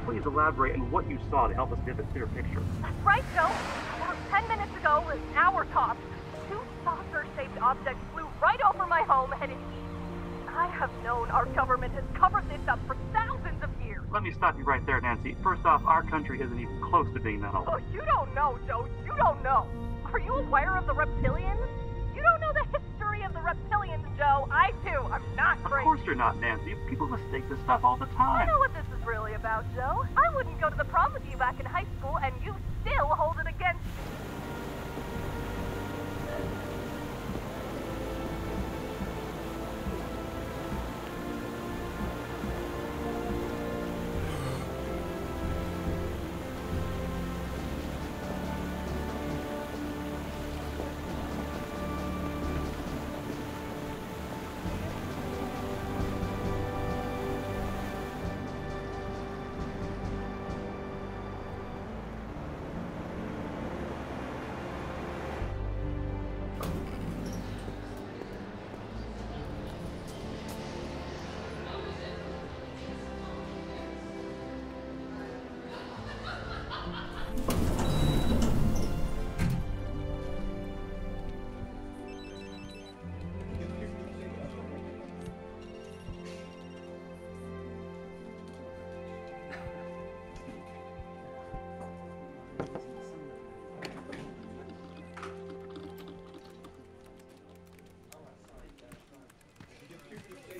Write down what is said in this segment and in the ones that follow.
please elaborate on what you saw to help us get the clear picture? That's right, Joe. About 10 minutes ago, an hour tops, two saucer-shaped objects flew right over my home headed east. I have known our government has covered this up for thousands of years. Let me stop you right there, Nancy. First off, our country isn't even close to being that old. Oh, you don't know, Joe. You don't know. Are you aware of the reptilians? You don't know the history of the reptilians, Joe. I do. I'm not crazy. Of course you're not, Nancy. People mistake this stuff all the I time. know what this is really about, Joe. I wouldn't go to the prom with you back in high school, and you still hold it against me.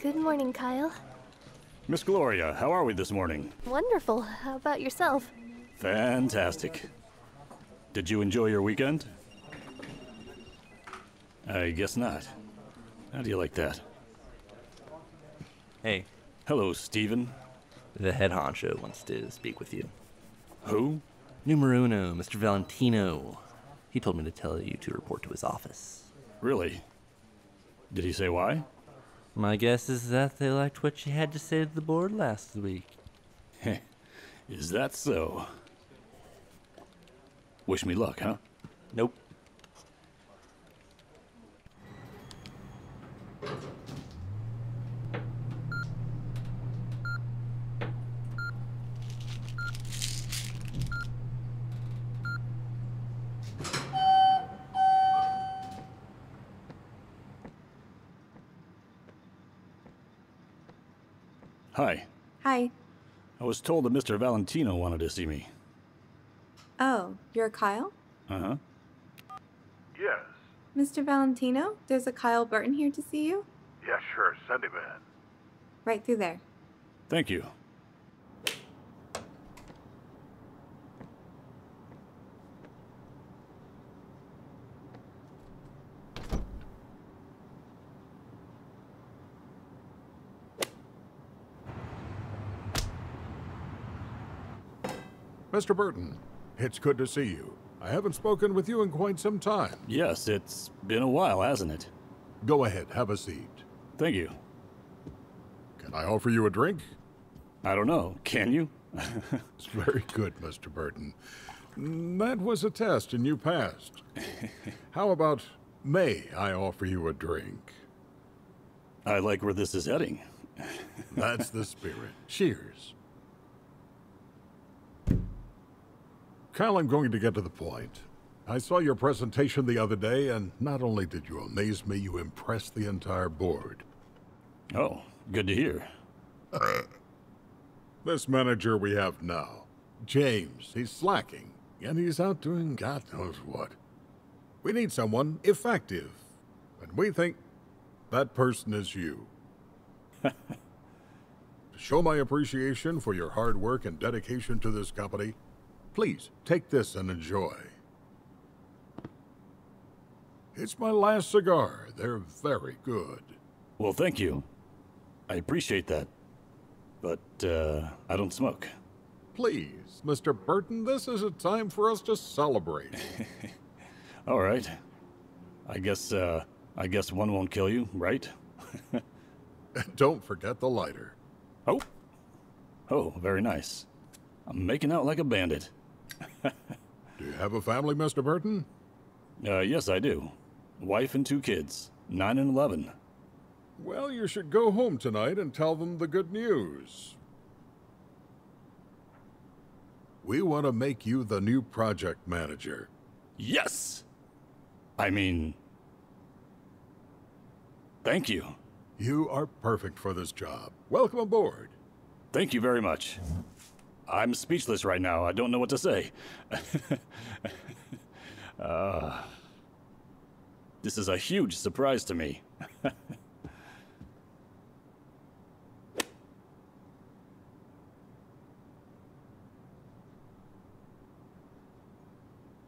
Good morning, Kyle. Miss Gloria, how are we this morning? Wonderful. How about yourself? Fantastic. Did you enjoy your weekend? I guess not. How do you like that? Hey, Hello, Stephen. the head honcho wants to speak with you. Who? Numero uno, Mr. Valentino. He told me to tell you to report to his office. Really? Did he say why? My guess is that they liked what you had to say to the board last week. Is that so? Wish me luck, huh? Nope. Hi. Hi. I was told that Mr. Valentino wanted to see me. Oh, you're Kyle? Uh-huh. Yes. Mr. Valentino, there's a Kyle Burton here to see you. Yeah, sure. Send him in. Right through there. Thank you. Mr. Burton, it's good to see you. I haven't spoken with you in quite some time. Yes, it's been a while, hasn't it? Go ahead, have a seat. Thank you. Can I offer you a drink? I don't know. Can you? It's very good, Mr. Burton. That was a test and you passed. How about, may I offer you a drink? I like where this is heading. That's the spirit. Cheers. Kyle, I'm going to get to the point. I saw your presentation the other day, and not only did you amaze me, you impressed the entire board. Oh, good to hear. This manager we have now, James, he's slacking, and he's out doing God knows what. We need someone effective, and we think that person is you. To show my appreciation for your hard work and dedication to this company, please take this and enjoy. It's my last cigar. They're very good. Well, thank you. I appreciate that. But, I don't smoke. Please, Mr. Burton, this is a time for us to celebrate. All right. I guess one won't kill you, right? And don't forget the lighter. Oh. Oh, very nice. I'm making out like a bandit. Do you have a family, Mr. Burton? Yes, I do. Wife and 2 kids, 9 and 11. Well, you should go home tonight and tell them the good news. We want to make you the new project manager. Yes! I mean... Thank you. You are perfect for this job. Welcome aboard. Thank you very much. I'm speechless right now. I don't know what to say. This is a huge surprise to me.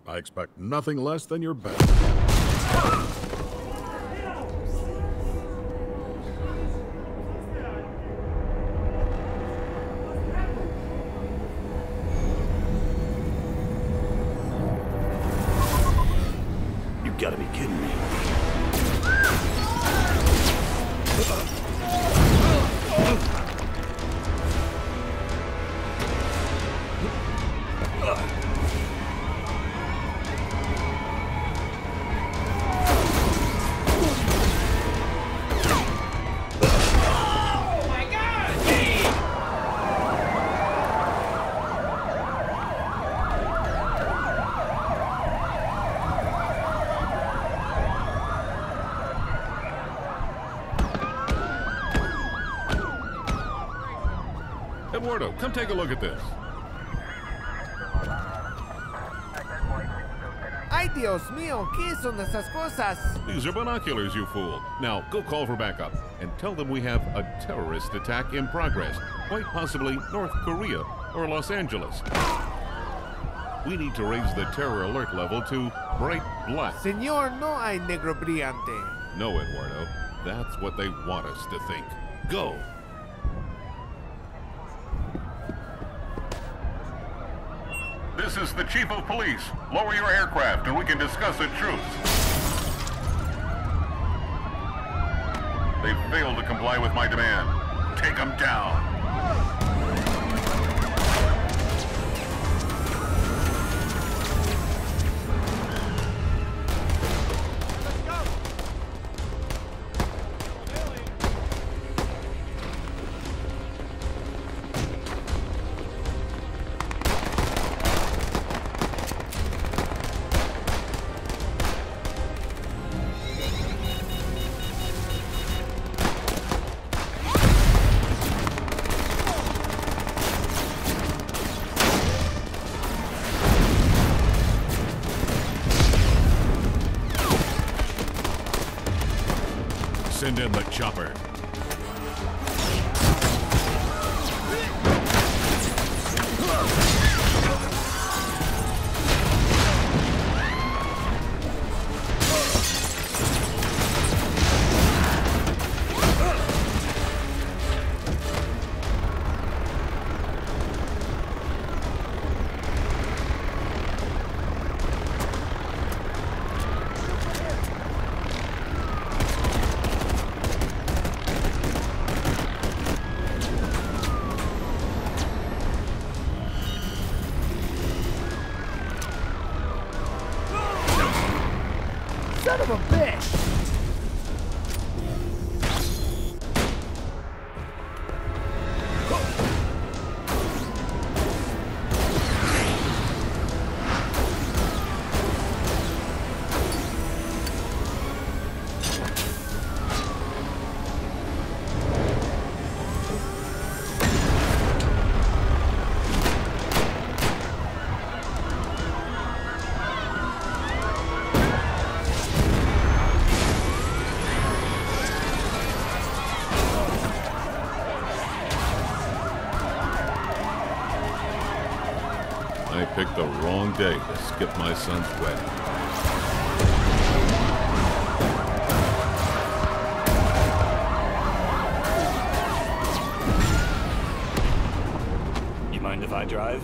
I expect nothing less than your best. You gotta be kidding me. Eduardo, come take a look at this. Ay, Dios mío, ¿qué son esas cosas? These are binoculars, you fool. Now, go call for backup and tell them we have a terrorist attack in progress. Quite possibly North Korea or Los Angeles. We need to raise the terror alert level to bright black. Señor, no hay negro brillante. No, Eduardo. That's what they want us to think. Go! This is the Chief of Police. Lower your aircraft and we can discuss the truth. They failed to comply with my demand. Take them down. Send in the chopper. Son of a bitch! I picked the wrong day to skip my son's wedding. You mind if I drive?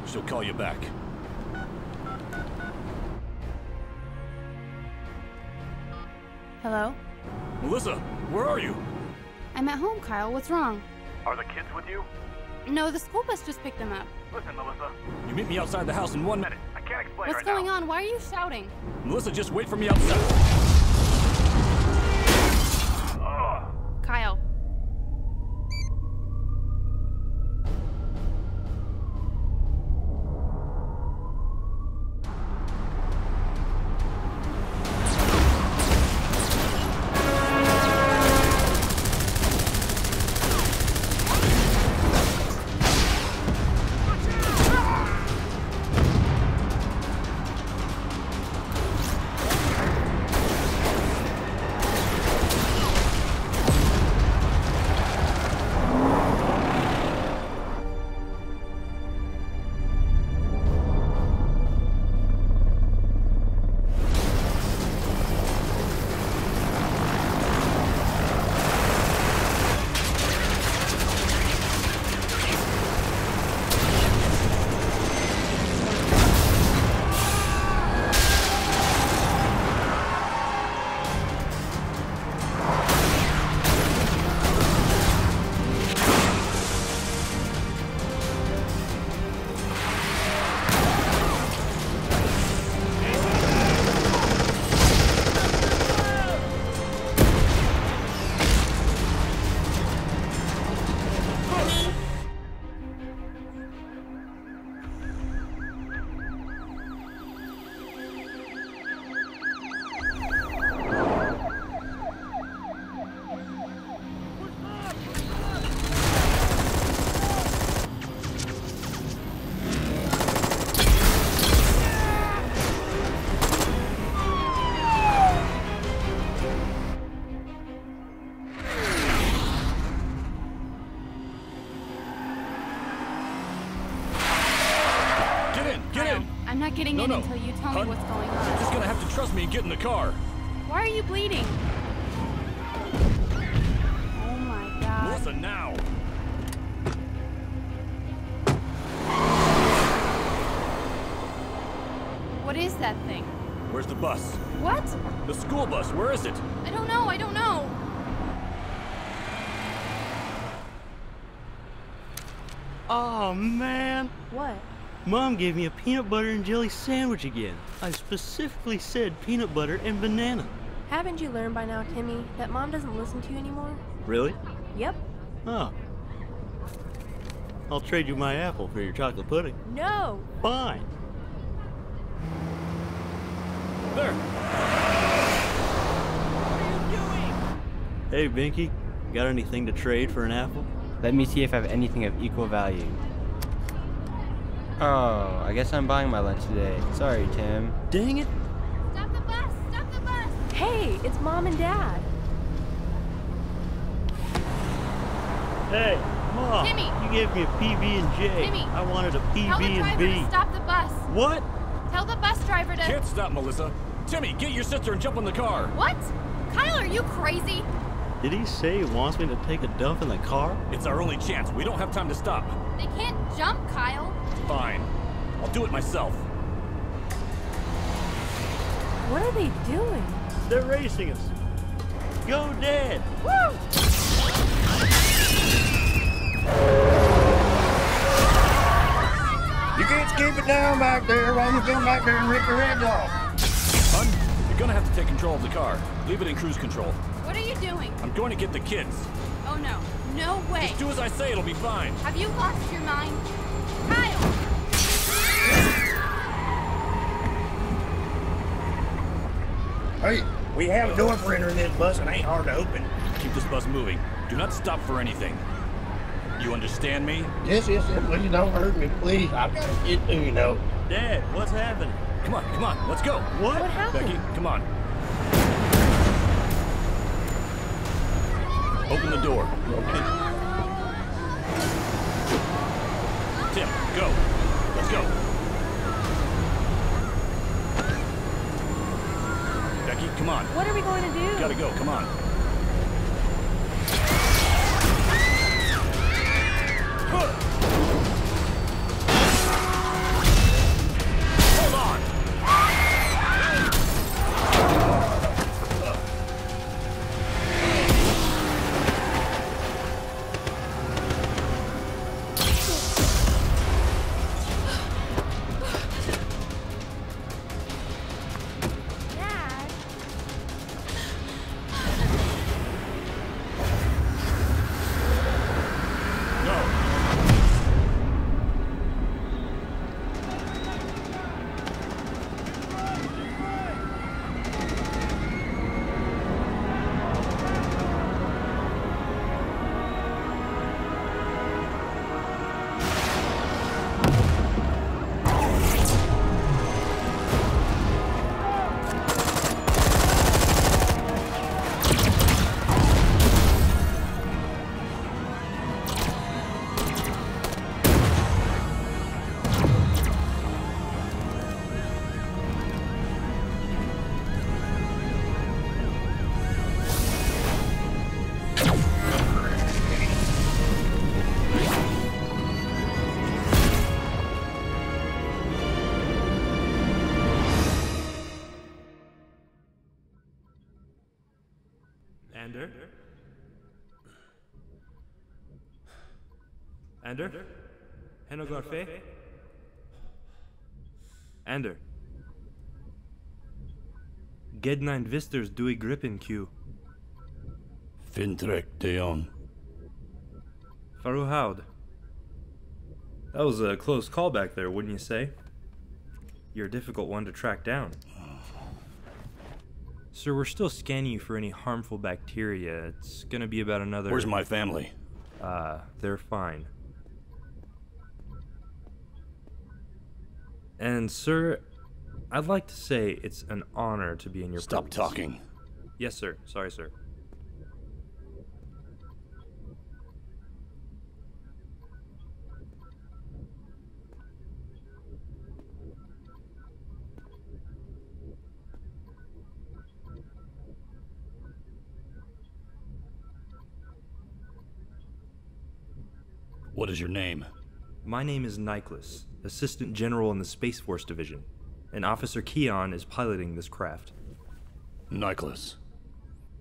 She'll call you back. Hello? Melissa, where are you? I'm at home, Kyle. What's wrong? Are the kids with you? No, the school bus just picked them up. Listen, Melissa. You meet me outside the house in 1 minute. I can't explain What's right going now. on? Why are you shouting? Melissa, just wait for me outside. Kyle. I'm not getting in until you tell me what's going on. You're just gonna have to trust me and get in the car. Why are you bleeding? Oh my God. Melissa, now! What is that thing? Where's the bus? What? The school bus, where is it? I don't know, I don't know. Oh, man. What? Mom gave me a peanut butter and jelly sandwich again. I specifically said peanut butter and banana. Haven't you learned by now, Timmy, that Mom doesn't listen to you anymore? Really? Yep. Oh. I'll trade you my apple for your chocolate pudding. No! Fine. There! Hey, Binky. Got anything to trade for an apple? Let me see if I have anything of equal value. Oh, I guess I'm buying my lunch today. Sorry, Tim. Dang it! Stop the bus! Stop the bus! Hey, it's Mom and Dad. Hey, Mom! Timmy! You gave me a PB&J. Timmy! I wanted a Tell the driver PB&B. to stop the bus! What? Tell the bus driver to... Can't stop, Melissa. Timmy, get your sister and jump in the car. What? Kyle, are you crazy? Did he say he wants me to take a dump in the car? It's our only chance. We don't have time to stop. They can't jump, Kyle. Fine. I'll do it myself. What are they doing? They're racing us. Go, Dad! Woo! You can't keep it down back there. Why don't you come back there and rip your heads off? Hun, you're gonna have to take control of the car. Leave it in cruise control. What are you doing? I'm going to get the kids. Oh no. No way. Just do as I say, it'll be fine. Have you lost your mind? Kyle! Hey, we have a door for entering this bus and ain't hard to open. Keep this bus moving. Do not stop for anything. You understand me? Yes, please don't hurt me, please. I've got a kid too, you know. Dad, what's happening? Come on, let's go. What? What happened? Becky, come on. Open the door. Okay. Tim, go. Let's go. Becky, come on. What are we going to do? Gotta go, come on. Hold on! Ander? Ander? Henogorfe? Ander? Gednine Visters Dui Grippin Q. Fintrek Deon. Faruhaud. That was a close call back there, wouldn't you say? You're a difficult one to track down. Sir, we're still scanning you for any harmful bacteria. It's gonna be about another... Where's my family? They're fine. And sir, I'd like to say it's an honor to be in your Stop presence. talking. Yes, sir. Sorry, sir. What is your name? My name is Nicholas, Assistant General in the Space Force Division, and Officer Keon is piloting this craft. Nicholas,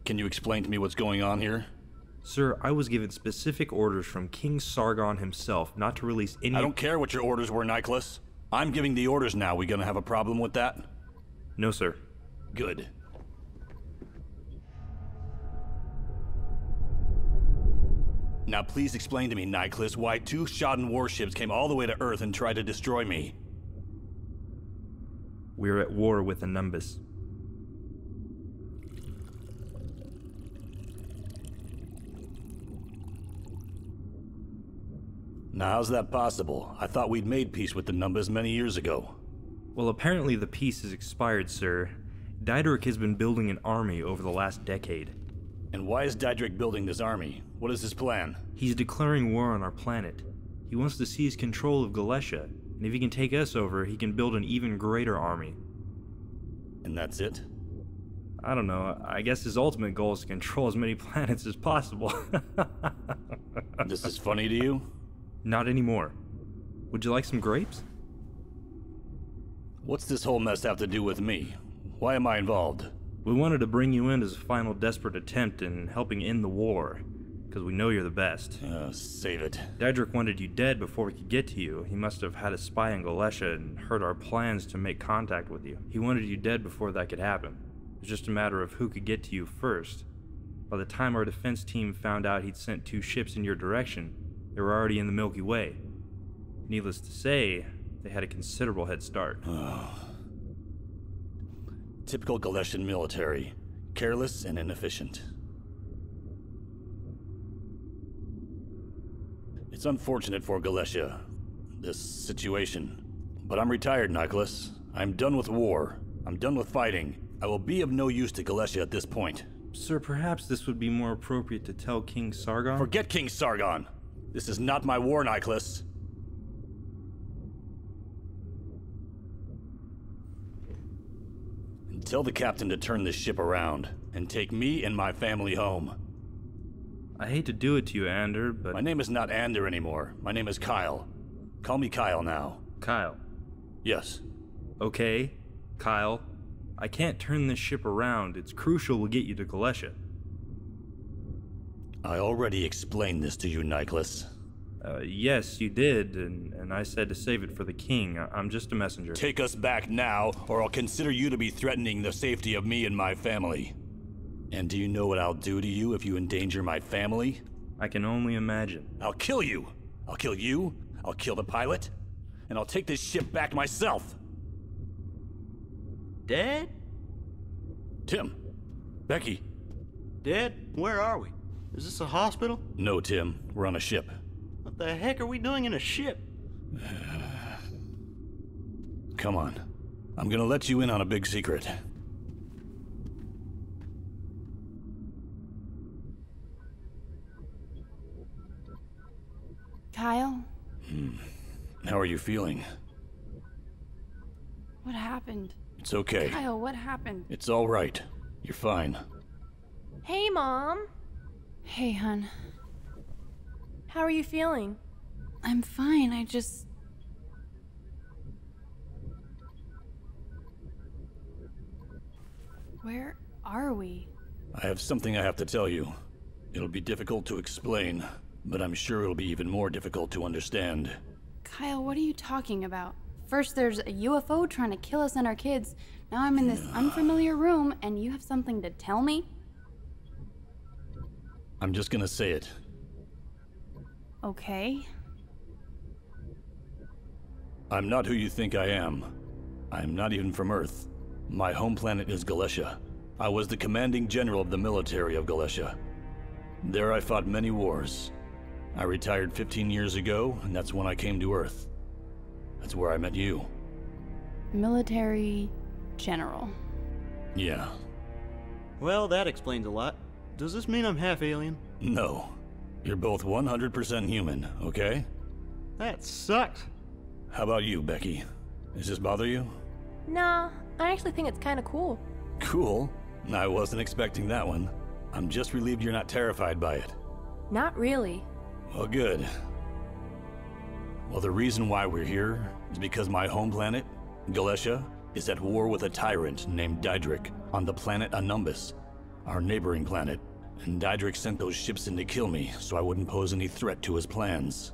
can you explain to me what's going on here? Sir, I was given specific orders from King Sargon himself not to release any... I don't care what your orders were, Nicholas. I'm giving the orders now. We gonna have a problem with that? No, sir. Good. Now please explain to me, Nicholas, why 2 Shodden warships came all the way to Earth and tried to destroy me. We're at war with Anumbis. Now how's that possible? I thought we'd made peace with the Anumbis many years ago. Well, apparently the peace has expired, sir. Diedrich has been building an army over the last decade. And why is Diedrich building this army? What is his plan? He's declaring war on our planet. He wants to seize control of Gallesha, and if he can take us over, he can build an even greater army. And that's it? I don't know. I guess his ultimate goal is to control as many planets as possible. This is funny to you? Not anymore. Would you like some grapes? What's this whole mess have to do with me? Why am I involved? We wanted to bring you in as a final desperate attempt in helping end the war, because we know you're the best. Save it. Diedrich wanted you dead before we could get to you. He must have had a spy in Gallesha and heard our plans to make contact with you. He wanted you dead before that could happen. It was just a matter of who could get to you first. By the time our defense team found out he'd sent 2 ships in your direction, they were already in the Milky Way. Needless to say, they had a considerable head start. Typical Galeshan military. Careless and inefficient. It's unfortunate for Gallesha, this situation. But I'm retired, Nicholas. I'm done with war. I'm done with fighting. I will be of no use to Gallesha at this point. Sir, perhaps this would be more appropriate to tell King Sargon? Forget King Sargon! This is not my war, Nicholas. Tell the captain to turn this ship around and take me and my family home. I hate to do it to you, Ander, but... My name is not Ander anymore. My name is Kyle. Call me Kyle now. Kyle? Yes. Okay, Kyle. I can't turn this ship around. It's crucial we'll get you to Gallesha. I already explained this to you, Nicholas. Yes, you did, and I said to save it for the king. I'm just a messenger. Take us back now, or I'll consider you to be threatening the safety of me and my family. And do you know what I'll do to you if you endanger my family? I can only imagine. I'll kill you! I'll kill you, I'll kill the pilot, and I'll take this ship back myself! Dad? Tim. Becky. Dad, where are we? Is this a hospital? No, Tim. We're on a ship. What the heck are we doing in a ship? Come on. I'm gonna let you in on a big secret. Kyle? How are you feeling? What happened? It's okay. Kyle, what happened? It's all right. You're fine. Hey, Mom. Hey, hun. How are you feeling? I'm fine, I just... Where are we? I have something I have to tell you. It'll be difficult to explain, but I'm sure it'll be even more difficult to understand. Kyle, what are you talking about? First there's a UFO trying to kill us and our kids. Now I'm in this unfamiliar room and you have something to tell me? I'm just gonna say it. Okay. I'm not who you think I am. I'm not even from Earth. My home planet is Gallesha. I was the commanding general of the military of Gallesha. There I fought many wars. I retired 15 years ago, and that's when I came to Earth. That's where I met you. Military general. Yeah. Well, that explains a lot. Does this mean I'm half alien? No. You're both 100% human, okay? That sucks. How about you, Becky? Does this bother you? Nah, I actually think it's kind of cool. Cool. I wasn't expecting that one. I'm just relieved you're not terrified by it. Not really. Well, good. Well, the reason why we're here is because my home planet, Gallesha, is at war with a tyrant named Daedric on the planet Anumbis, our neighboring planet. And Daedric sent those ships in to kill me so I wouldn't pose any threat to his plans.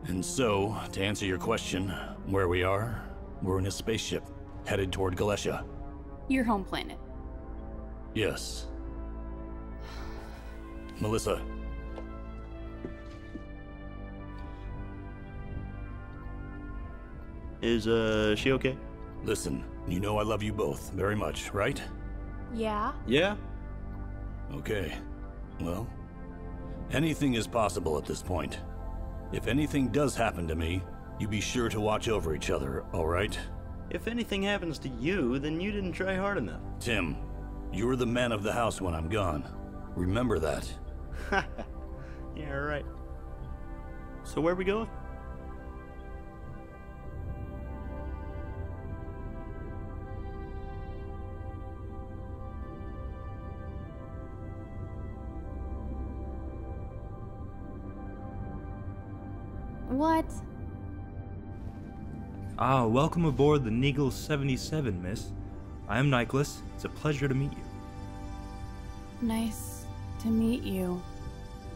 And so, to answer your question, where we are, we're in a spaceship headed toward Gallesha. Your home planet. Yes. Melissa. Is, she okay? Listen, you know I love you both very much, right? Yeah? Yeah? Okay. Well, anything is possible at this point. If anything does happen to me, you be sure to watch over each other, all right? If anything happens to you, then you didn't try hard enough. Tim, you're the man of the house when I'm gone. Remember that. Yeah, right. So where are we going? What? Ah, welcome aboard the Neagle 77, miss. I am Nicholas. It's a pleasure to meet you. Nice to meet you.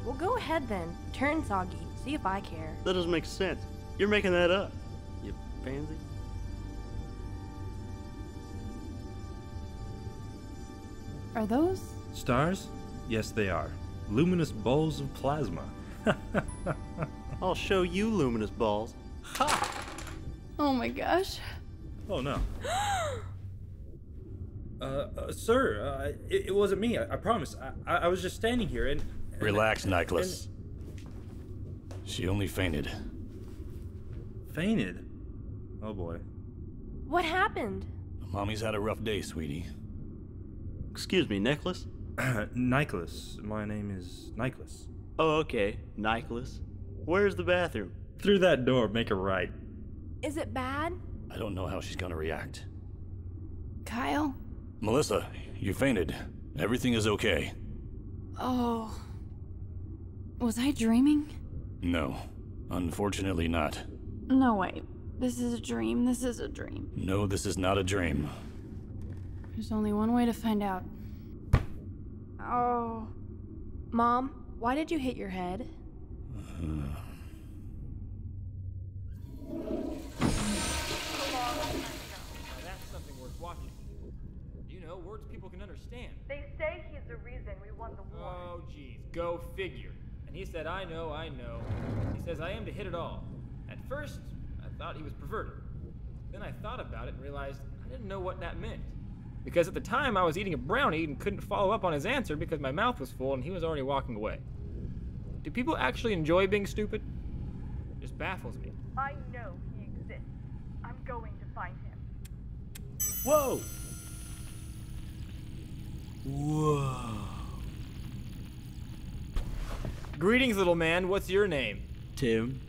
Well, go ahead then. Turn soggy. See if I care. That doesn't make sense. You're making that up, you pansy. Are those? Stars? Yes, they are. Luminous balls of plasma. I'll show you luminous balls. Ha! Oh my gosh. Oh no. Sir, it wasn't me. I promise. I was just standing here and Relax, Nicholas. She only fainted. Fainted? Oh boy. What happened? Mommy's had a rough day, sweetie. Excuse me, Nicholas? Nicholas. My name is Nicholas. Oh, okay. Nicholas. Where's the bathroom? Through that door, make a right. Is it bad? I don't know how she's gonna react. Kyle? Melissa, you fainted. Everything is okay. Oh. Was I dreaming? No, unfortunately not. No, wait. This is a dream. This is a dream. No, this is not a dream. There's only one way to find out. Oh. Mom, why did you hit your head? That's something worth watching. You know, words people can understand. They say he's the reason we won the war. Oh, geez, go figure. And he said, I know. He says, I am to hit it all. At first, I thought he was perverted. Then I thought about it and realized I didn't know what that meant. Because at the time, I was eating a brownie and couldn't follow up on his answer because my mouth was full and he was already walking away. Do people actually enjoy being stupid? It just baffles me. I know he exists. I'm going to find him. Whoa! Whoa. Greetings, little man. What's your name? Tim.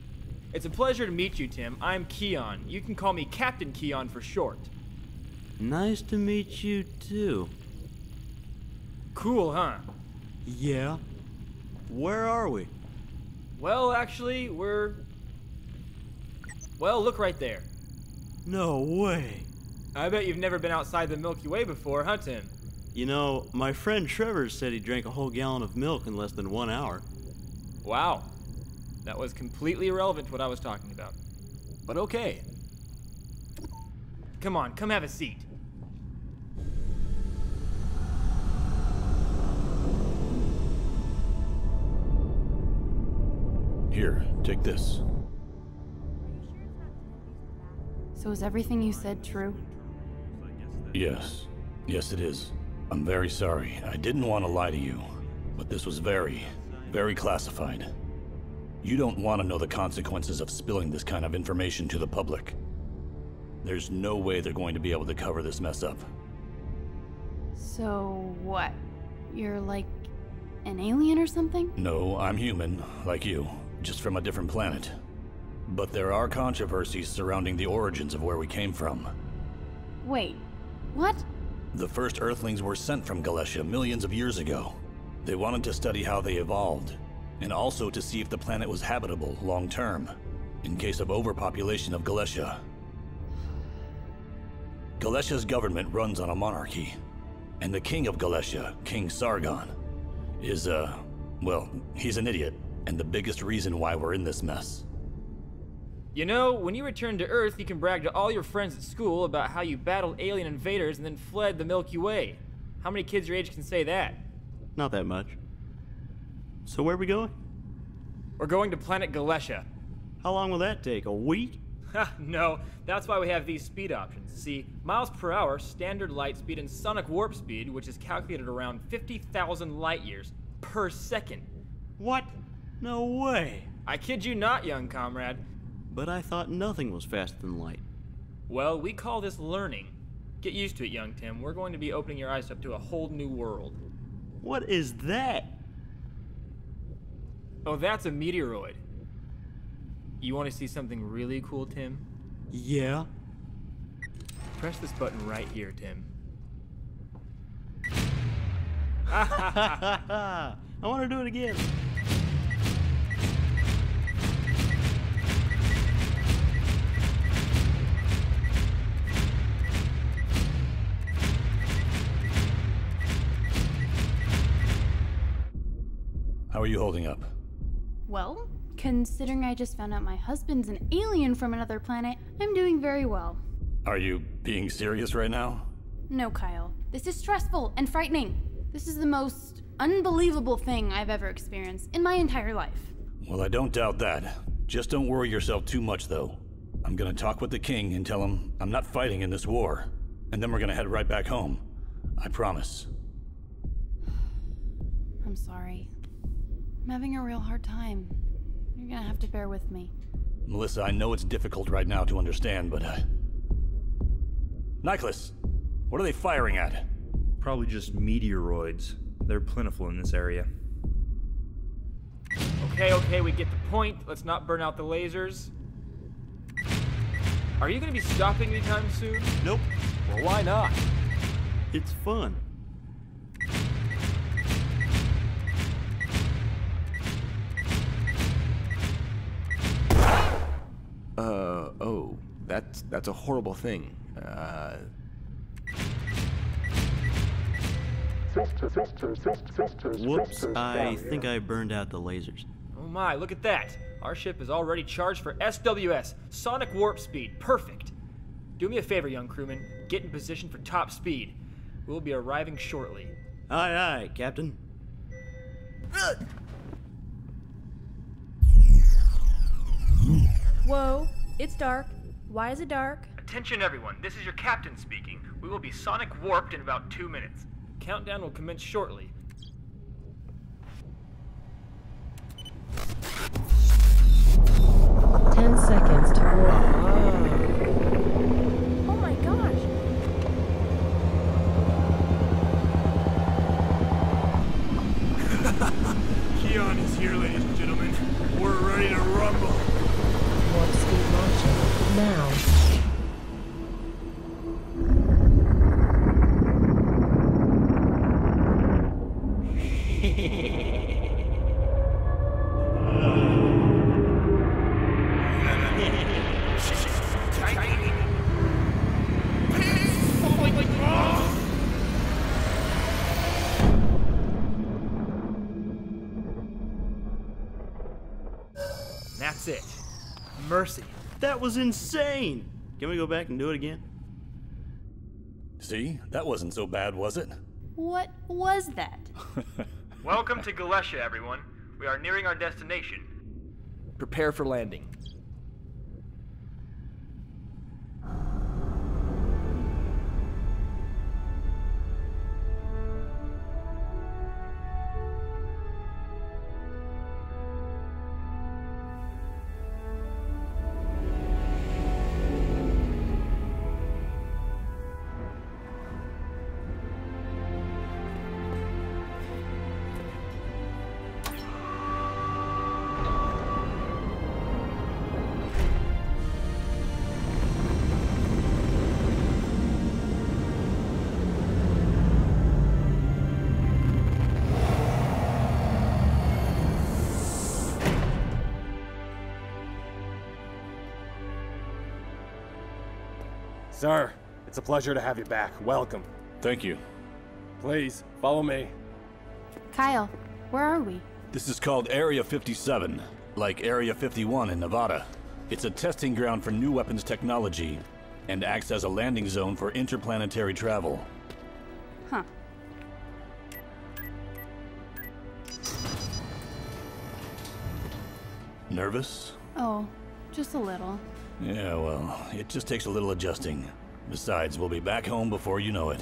It's a pleasure to meet you, Tim. I'm Keon. You can call me Captain Keon for short. Nice to meet you, too. Cool, huh? Yeah. Where are we? Well, actually, we're... Well, look right there. No way. I bet you've never been outside the Milky Way before, huh, Tim? You know, my friend Trevor said he drank a whole gallon of milk in less than 1 hour. Wow. That was completely irrelevant to what I was talking about. But okay. Come on, come have a seat. Here, take this. So is everything you said true? Yes. Yes, it is. I'm very sorry. I didn't want to lie to you, but this was very, very classified. You don't want to know the consequences of spilling this kind of information to the public. There's no way they're going to be able to cover this mess up. So what? You're like an alien or something? No, I'm human, like you, just from a different planet. But there are controversies surrounding the origins of where we came from. Wait, what? The first Earthlings were sent from Gallesha millions of years ago. They wanted to study how they evolved, and also to see if the planet was habitable long-term, in case of overpopulation of Gallesha. Gallesha's government runs on a monarchy, and the king of Gallesha, King Sargon, is, well, he's an idiot, and the biggest reason why we're in this mess. You know, when you return to Earth, you can brag to all your friends at school about how you battled alien invaders and then fled the Milky Way. How many kids your age can say that? Not that much. So where are we going? We're going to planet Gallesha. How long will that take? A week? No, that's why we have these speed options. See, miles per hour, standard light speed, and sonic warp speed, which is calculated around 50,000 light years per second. What? No way. I kid you not, young comrade. But I thought nothing was faster than light. Well, we call this learning. Get used to it, young Tim. We're going to be opening your eyes up to a whole new world. What is that? Oh, that's a meteoroid. You want to see something really cool, Tim? Yeah. Press this button right here, Tim. I want to do it again. How are you holding up? Well, considering I just found out my husband's an alien from another planet, I'm doing very well. Are you being serious right now? No, Kyle. This is stressful and frightening. This is the most unbelievable thing I've ever experienced in my entire life. Well, I don't doubt that. Just don't worry yourself too much, though. I'm gonna talk with the king and tell him I'm not fighting in this war. And then we're gonna head right back home. I promise. I'm sorry. I'm having a real hard time. You're gonna have to bear with me. Melissa, I know it's difficult right now to understand, but Nicholas, what are they firing at? Probably just meteoroids. They're plentiful in this area. Okay, we get the point. Let's not burn out the lasers. Are you gonna be stopping anytime soon? Nope. Well, why not? It's fun. Oh, that's a horrible thing. Whoops, I think I burned out the lasers. Oh my, look at that. Our ship is already charged for SWS, sonic warp speed. Perfect. Do me a favor, young crewman. Get in position for top speed. We'll be arriving shortly. Aye, aye, Captain. Whoa, it's dark. Why is it dark? Attention everyone, this is your captain speaking. We will be sonic warped in about 2 minutes. Countdown will commence shortly. Ten seconds to warp. Oh my gosh. Keon is here, ladies and gentlemen. We're ready to rumble. Warp speed launching now. And that's it. Mercy. That was insane! Can we go back and do it again? See? That wasn't so bad, was it? What was that? Welcome to Gallesha, everyone. We are nearing our destination. Prepare for landing. Sir, it's a pleasure to have you back. Welcome. Thank you. Please, follow me. Kyle, where are we? This is called Area 57, like Area 51 in Nevada. It's a testing ground for new weapons technology and acts as a landing zone for interplanetary travel. Huh. Nervous? Oh, just a little. Yeah, well, it just takes a little adjusting. Besides, we'll be back home before you know it.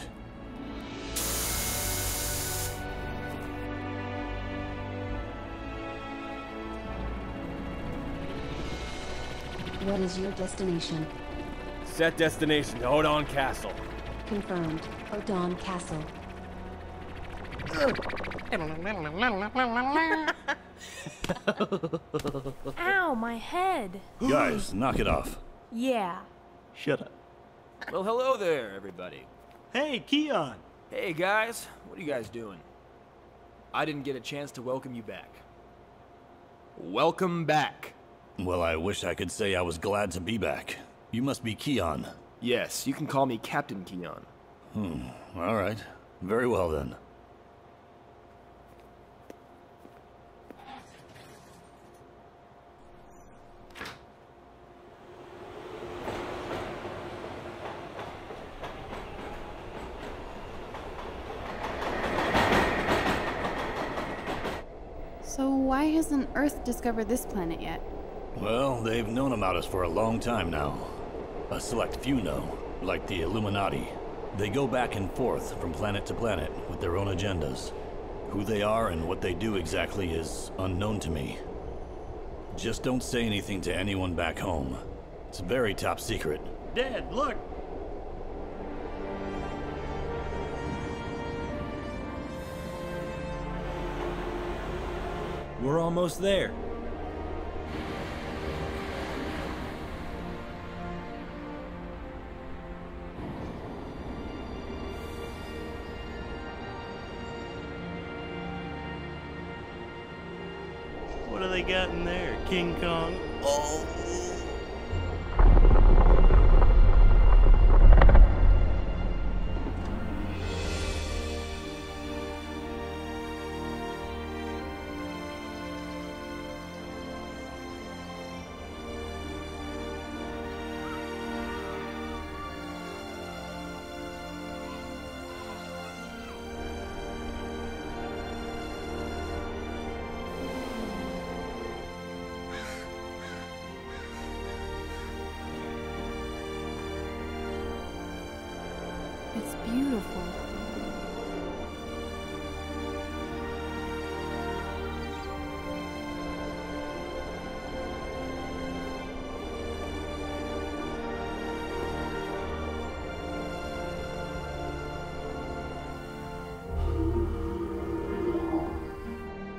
What is your destination? Set destination, Odon Castle. Confirmed. Odon Castle. Ow, my head. Guys, knock it off. Yeah. Shut up. Well, hello there, everybody. Hey, Keon! Hey, guys. What are you guys doing? I didn't get a chance to welcome you back. Welcome back. Well, I wish I could say I was glad to be back. You must be Keon. Yes, you can call me Captain Keon. All right. Very well, then. So why hasn't Earth discovered this planet yet? Well, they've known about us for a long time now. A select few know, like the Illuminati. They go back and forth from planet to planet with their own agendas. Who they are and what they do exactly is unknown to me. Just don't say anything to anyone back home. It's very top secret. Dad, look! We're almost there. What do they got in there? King Kong? Oh! It's beautiful.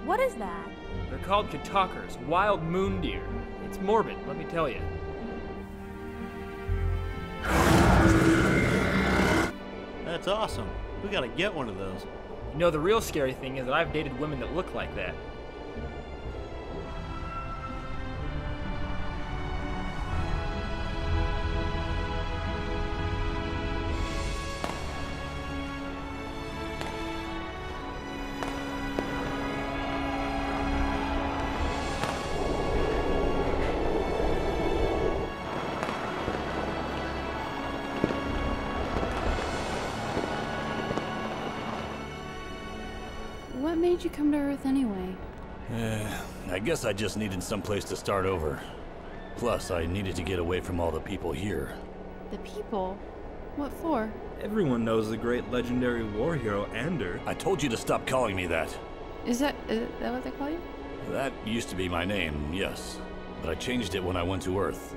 What is that? They're called Katakers, wild moon deer. It's morbid, let me tell you. That's awesome. We gotta get one of those. You know, the real scary thing is that I've dated women that look like that. did you come to Earth anyway? I guess I just needed someplace to start over. Plus, I needed to get away from all the people here. The people? What for? Everyone knows the great legendary war hero Ander. I told you to stop calling me that. Is that what they call you? That used to be my name, yes. But I changed it when I went to Earth.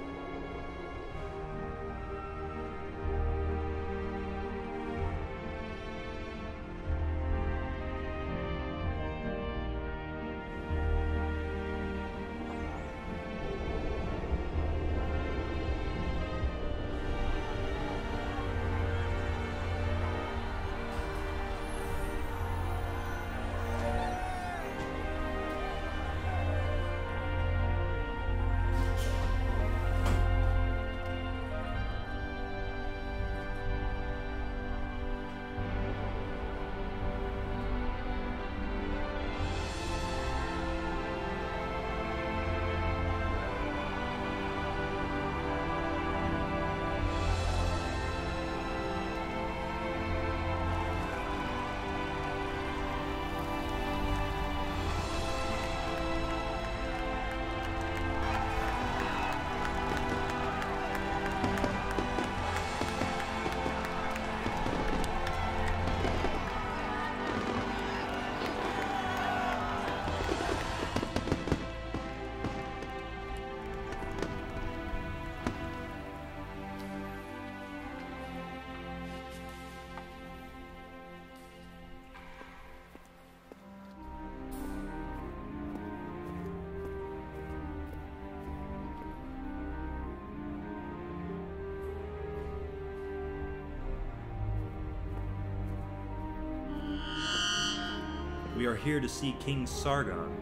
We are here to see King Sargon.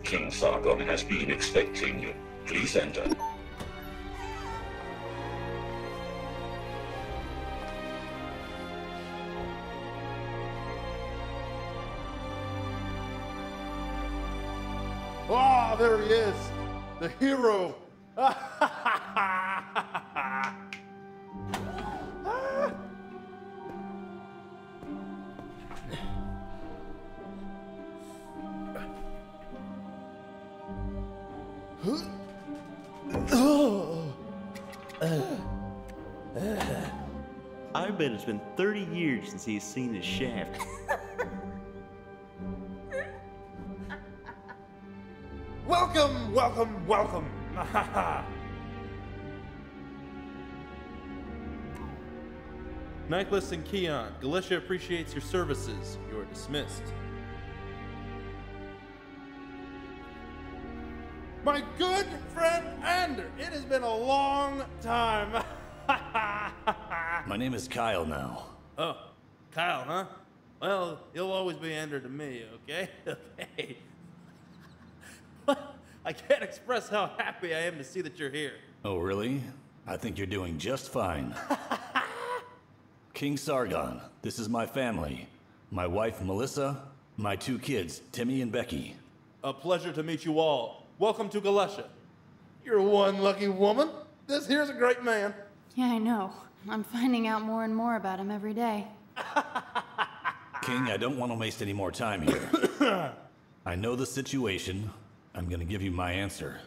King Sargon has been expecting you. Please enter. Ah, there he is! The hero! I bet it's been 30 years since he's seen his shaft. Welcome, welcome, welcome! Nicholas and Keon, Gallesha appreciates your services. You are dismissed. My good friend Ander, it has been a long time. My name is Kyle now. Oh, Kyle, huh? Well, you'll always be Ander to me, okay? Okay. I can't express how happy I am to see that you're here. Oh, really? I think you're doing just fine. King Sargon, this is my family. My wife, Melissa, my 2 kids, Timmy and Becky. A pleasure to meet you all. Welcome to Gallesha. You're one lucky woman. This here's a great man. Yeah, I know. I'm finding out more and more about him every day. King, I don't want to waste any more time here. I know the situation. I'm gonna give you my answer.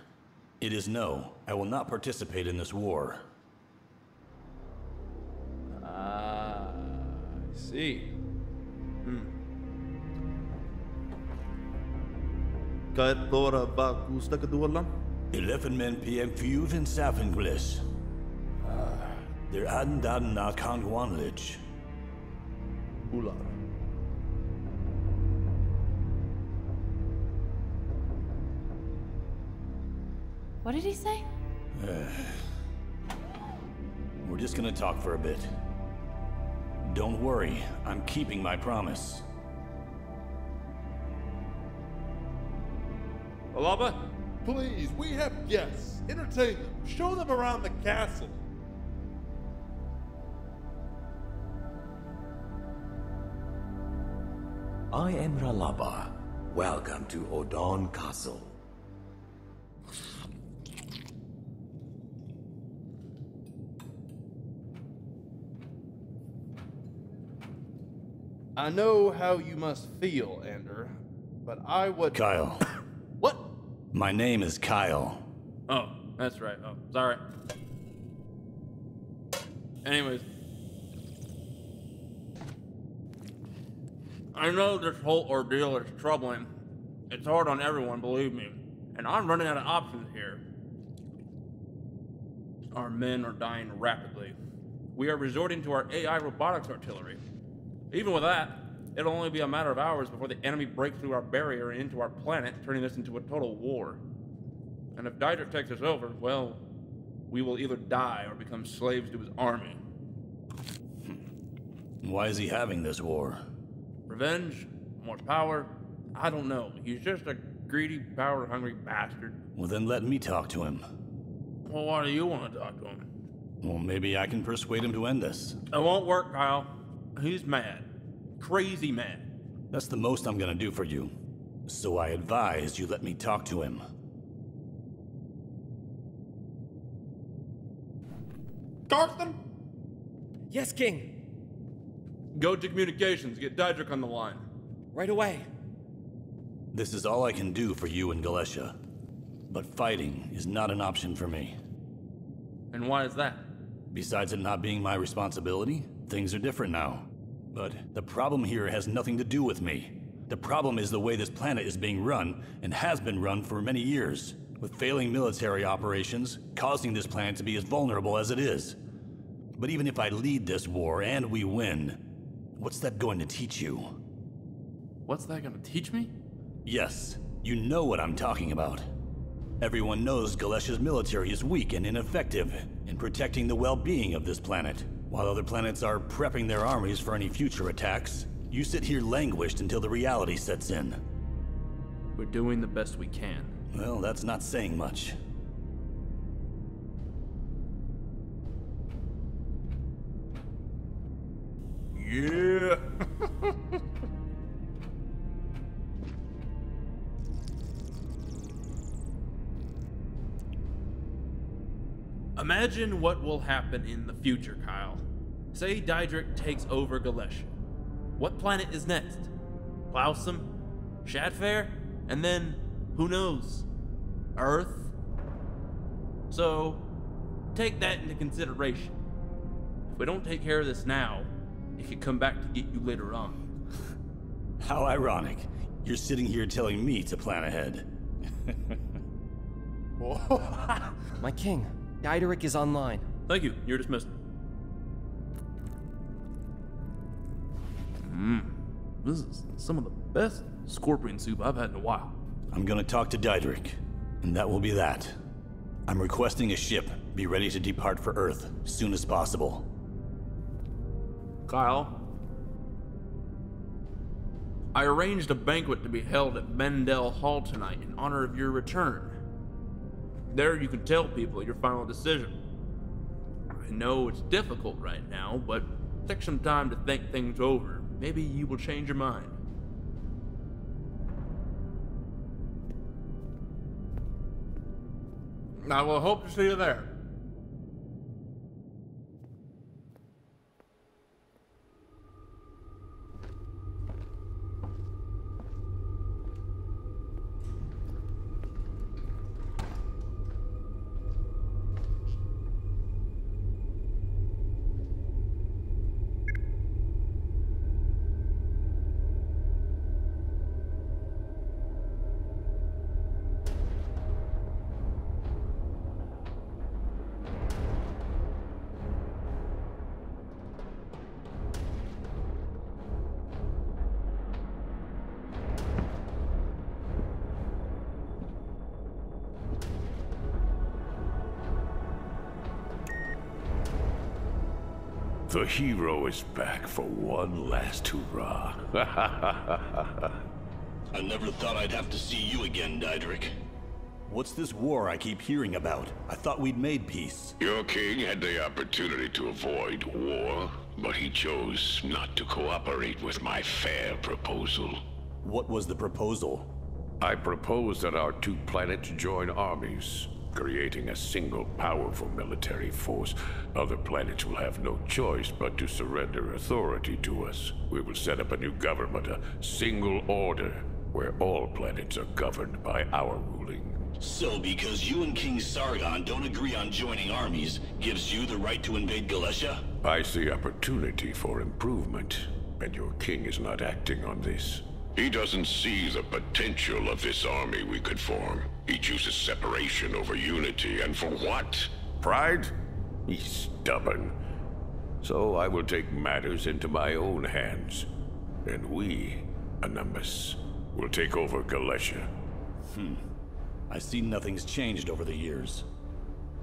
It is no. I will not participate in this war. I see. Kahit Dora ba gusto ka duwalan? 11 PM Fuven Safenglis. Der Adendaden na Kangwanlich. Ular. What did he say? We're just gonna talk for a bit. Don't worry, I'm keeping my promise. Alaba, please, we have guests. Entertain them. Show them around the castle. I am Ralaba. Welcome to Odon Castle. I know how you must feel, Ender, but I would... Kyle. What? My name is Kyle. Oh, that's right. Oh, sorry. Anyways. I know this whole ordeal is troubling. It's hard on everyone, believe me. And I'm running out of options here. Our men are dying rapidly. We are resorting to our AI robotics artillery. Even with that, it'll only be a matter of hours before the enemy breaks through our barrier and into our planet, turning this into a total war. And if Diedrich takes us over, well, we will either die or become slaves to his army. Why is he having this war? Revenge? More power? I don't know. He's just a greedy, power-hungry bastard. Well, then let me talk to him. Well, why do you want to talk to him? Well, maybe I can persuade him to end this. It won't work, Kyle. He's mad. Crazy mad. That's the most I'm gonna do for you. So I advise you let me talk to him. Thornton? Yes, King. Go to communications. Get Diedrich on the line. Right away. This is all I can do for you and Gallesha. But fighting is not an option for me. And why is that? Besides it not being my responsibility, things are different now. But the problem here has nothing to do with me. The problem is the way this planet is being run, and has been run for many years, with failing military operations, causing this planet to be as vulnerable as it is. But even if I lead this war and we win, what's that going to teach you? What's that going to teach me? Yes, you know what I'm talking about. Everyone knows Gallesha's military is weak and ineffective in protecting the well-being of this planet. While other planets are prepping their armies for any future attacks, you sit here languished until the reality sets in. We're doing the best we can. Well, that's not saying much. Yeah! Imagine what will happen in the future, Kyle. Say Diedrich takes over Gallesha. What planet is next? Plousum? Shadfair? And then, who knows? Earth? So, take that into consideration. If we don't take care of this now, it could come back to get you later on. How ironic. You're sitting here telling me to plan ahead. My king, Diedrich is online. Thank you. You're dismissed. This is some of the best scorpion soup I've had in a while. I'm gonna talk to Diedrich, and that will be that. I'm requesting a ship be ready to depart for Earth soon as possible. Kyle, I arranged a banquet to be held at Mendel Hall tonight in honor of your return. There you can tell people your final decision. I know it's difficult right now, but take some time to think things over. Maybe you will change your mind. I will hope to see you there. The hero is back for one last hurrah. I never thought I'd have to see you again, Diedrich. What's this war I keep hearing about? I thought we'd made peace. Your king had the opportunity to avoid war, but he chose not to cooperate with my fair proposal. What was the proposal? I proposed that our two planets join armies. creating a single powerful military force. Other planets will have no choice but to surrender authority to us. We will set up a new government, a single order, where all planets are governed by our ruling. So, because you and King Sargon don't agree on joining armies, gives you the right to invade Gallesha? I see opportunity for improvement, and your king is not acting on this. He doesn't see the potential of this army we could form. He chooses separation over unity, and for what? Pride? He's stubborn. So I will take matters into my own hands, and we, Anumbis, will take over Gallesha. I see nothing's changed over the years.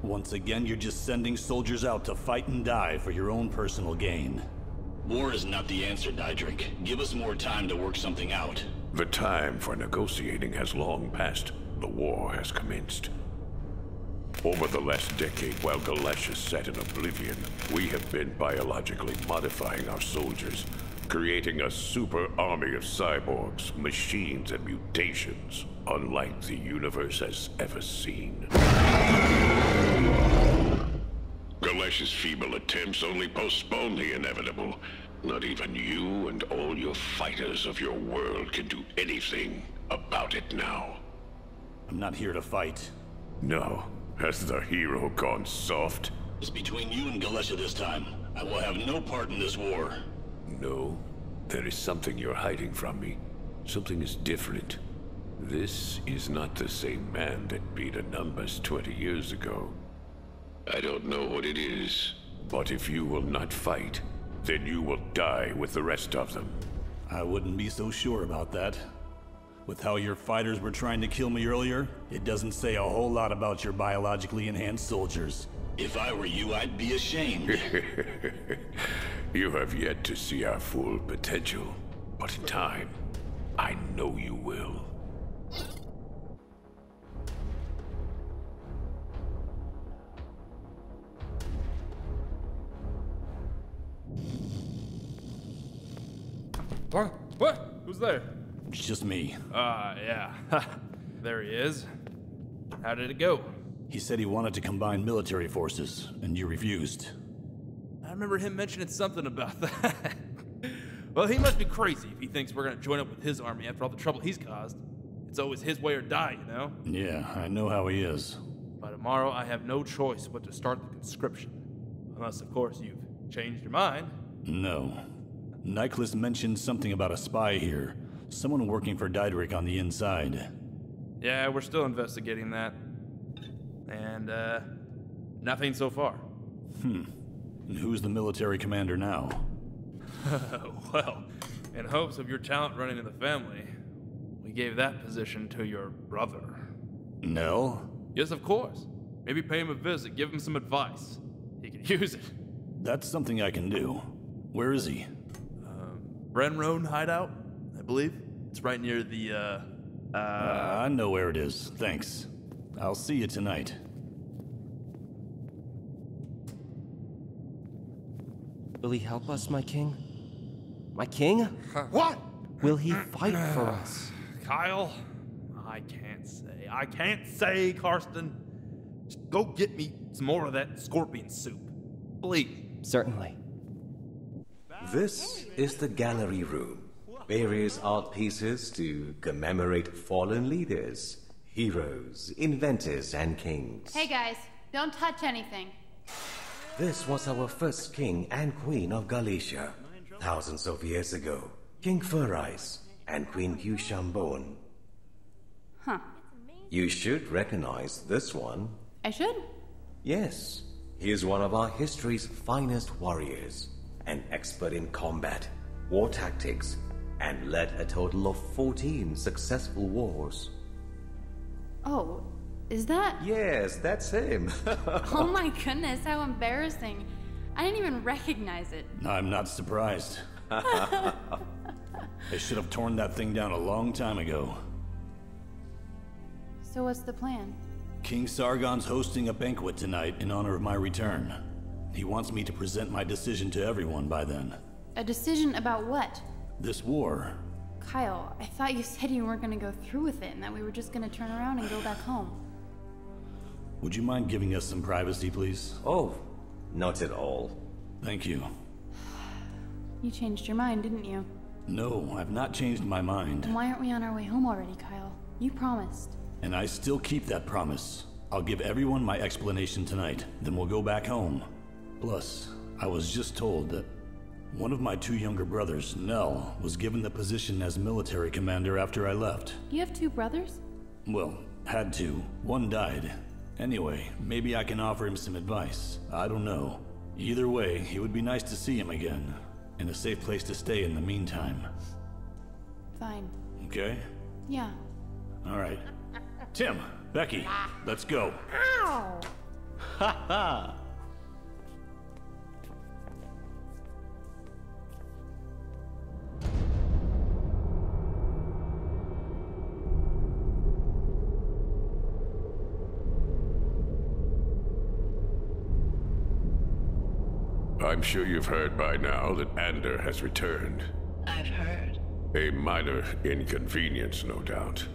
Once again, you're just sending soldiers out to fight and die for your own personal gain. War is not the answer, Daedric. Give us more time to work something out. The time for negotiating has long passed. The war has commenced. Over the last decade, while Gallesha sat in oblivion, we have been biologically modifying our soldiers, creating a super army of cyborgs, machines, and mutations, unlike the universe has ever seen. Galesha's feeble attempts only postpone the inevitable. Not even you and all your fighters of your world can do anything about it now. I'm not here to fight. No. Has the hero gone soft? It's between you and Gallesha this time. I will have no part in this war. No. There is something you're hiding from me. Something is different. This is not the same man that beat Anumbis 20 years ago. I don't know what it is, but if you will not fight, then you will die with the rest of them. I wouldn't be so sure about that. With how your fighters were trying to kill me earlier, it doesn't say a whole lot about your biologically enhanced soldiers. If I were you, I'd be ashamed. You have yet to see our full potential, but in time, I know you will. What? Who's there? It's just me. Yeah. There he is. How did it go? He said he wanted to combine military forces, and you refused. I remember him mentioning something about that. Well, he must be crazy if he thinks we're gonna join up with his army after all the trouble he's caused. It's always his way or die, you know? Yeah, I know how he is. By tomorrow, I have no choice but to start the conscription. Unless, of course, you've changed your mind. No. Nyclis mentioned something about a spy here. Someone working for Daedric on the inside. Yeah, we're still investigating that. And, nothing so far. And who's the military commander now? Well, in hopes of your talent running in the family, we gave that position to your brother. Nell? Yes, of course. Maybe pay him a visit, give him some advice. He could use it. That's something I can do. Where is he? Brenroan hideout, I believe. It's right near the, I know where it is, thanks. I'll see you tonight. Will he help us, my king? My king? What? Will he fight for us? Kyle, I can't say, Karsten. Just go get me some more of that scorpion soup. Please. Certainly. This is the gallery room. Various art pieces to commemorate fallen leaders, heroes, inventors, and kings. Hey guys, don't touch anything. This was our first king and queen of Gallesha, thousands of years ago. King Furais and Queen Hushambon. Huh. You should recognize this one. I should? Yes. He is one of our history's finest warriors. An expert in combat, war tactics, and led a total of 14 successful wars. Oh, is that? Yes, that's him. Oh my goodness, how embarrassing. I didn't even recognize it. I'm not surprised. They should have torn that thing down a long time ago. So what's the plan? King Sargon's hosting a banquet tonight in honor of my return. He wants me to present my decision to everyone by then. A decision about what? This war. Kyle, I thought you said you weren't gonna go through with it and that we were just gonna turn around and go back home. would you mind giving us some privacy, please? Oh, not at all. Thank you. You changed your mind, didn't you? No, I've not changed my mind. Then why aren't we on our way home already, Kyle? You promised. And I still keep that promise. I'll give everyone my explanation tonight, then we'll go back home. Plus, I was just told that one of my 2 younger brothers, Nell, was given the position as military commander after I left. You have 2 brothers? Well, had to. One died. Anyway, maybe I can offer him some advice. I don't know. Either way, it would be nice to see him again. And a safe place to stay in the meantime. Fine. Okay? Yeah. Alright. Tim, Becky, let's go. Ow! Ha ha! I'm sure you've heard by now that Ander has returned. I've heard. A minor inconvenience, no doubt.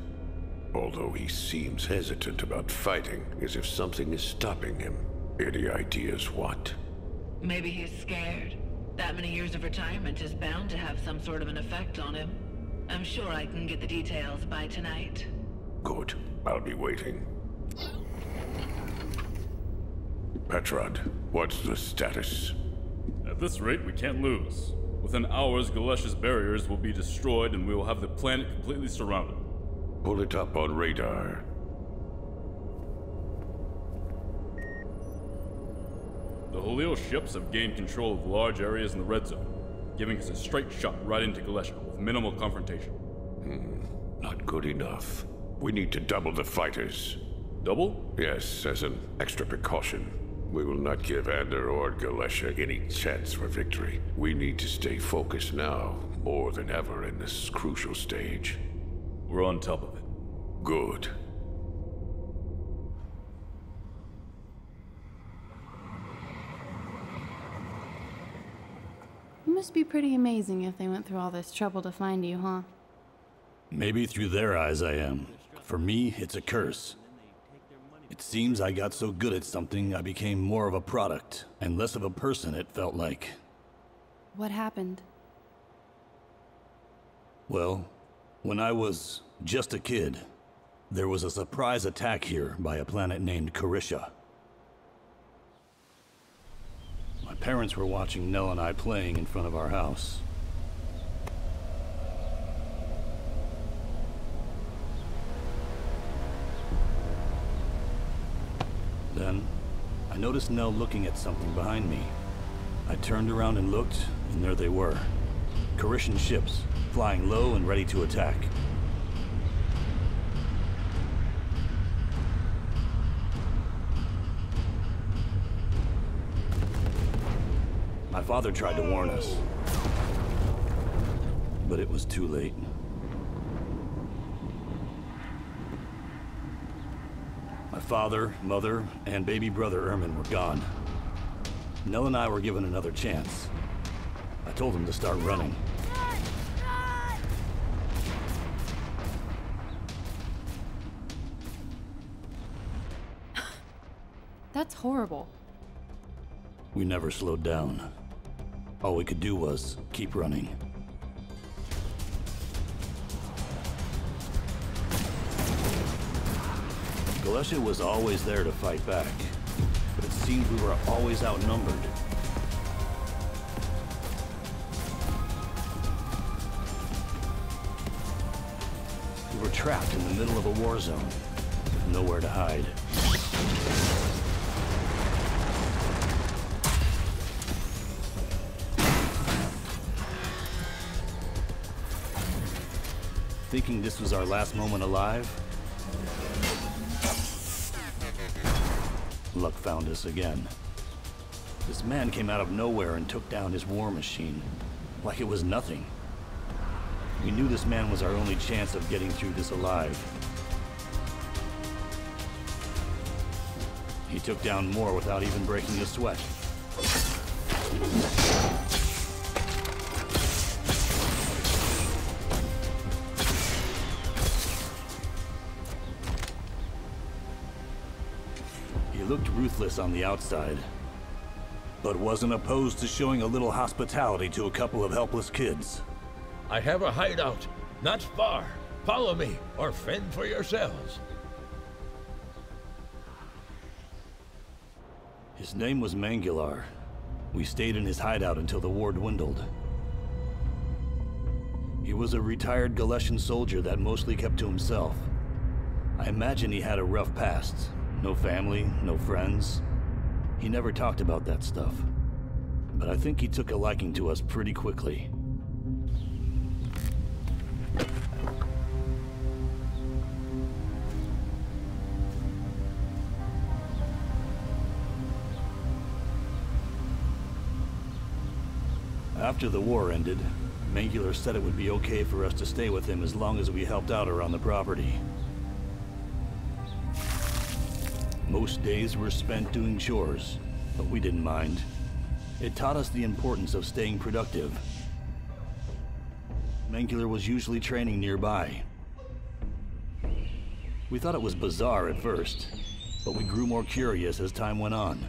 Although he seems hesitant about fighting, as if something is stopping him. Any ideas what? Maybe he's scared. That many years of retirement is bound to have some sort of an effect on him. I'm sure I can get the details by tonight. Good. I'll be waiting. Petrod, what's the status? At this rate, we can't lose. Within hours, Gallesha's barriers will be destroyed and we will have the planet completely surrounded. Pull it up on radar. The Halil ships have gained control of large areas in the red zone, giving us a straight shot right into Gallesha with minimal confrontation. Not good enough. We need to double the fighters. Double? Yes, as an extra precaution. We will not give Ander or Gallesha any chance for victory. We need to stay focused now, more than ever in this crucial stage. We're on top of it. Good. It must be pretty amazing if they went through all this trouble to find you, huh? Maybe through their eyes I am. For me, it's a curse. It seems I got so good at something I became more of a product, and less of a person, it felt like. What happened? Well, when I was just a kid, there was a surprise attack here by a planet named Gallesha. My parents were watching Nell and I playing in front of our house. Then, I noticed Nell looking at something behind me. I turned around and looked, and there they were. Galeshan ships, flying low and ready to attack. My father tried to warn us, but it was too late. My father, mother, and baby brother Ermin were gone. Nell and I were given another chance. I told them to start running. That's horrible. We never slowed down. All we could do was keep running. Gallesha was always there to fight back, but it seemed we were always outnumbered. We were trapped in the middle of a war zone, with nowhere to hide. Thinking this was our last moment alive, luck found us again. This man came out of nowhere and took down his war machine, like it was nothing. We knew this man was our only chance of getting through this alive. He took down more without even breaking a sweat. looked ruthless on the outside, but wasn't opposed to showing a little hospitality to a couple of helpless kids. I have a hideout, not far. Follow me, or fend for yourselves. His name was Mangular. We stayed in his hideout until the war dwindled. He was a retired Galeshan soldier that mostly kept to himself. I imagine he had a rough past. No family, no friends. He never talked about that stuff. But I think he took a liking to us pretty quickly. After the war ended, Mangular said it would be okay for us to stay with him as long as we helped out around the property. Most days were spent doing chores, but we didn't mind. It taught us the importance of staying productive. Mangular was usually training nearby. We thought it was bizarre at first, but we grew more curious as time went on.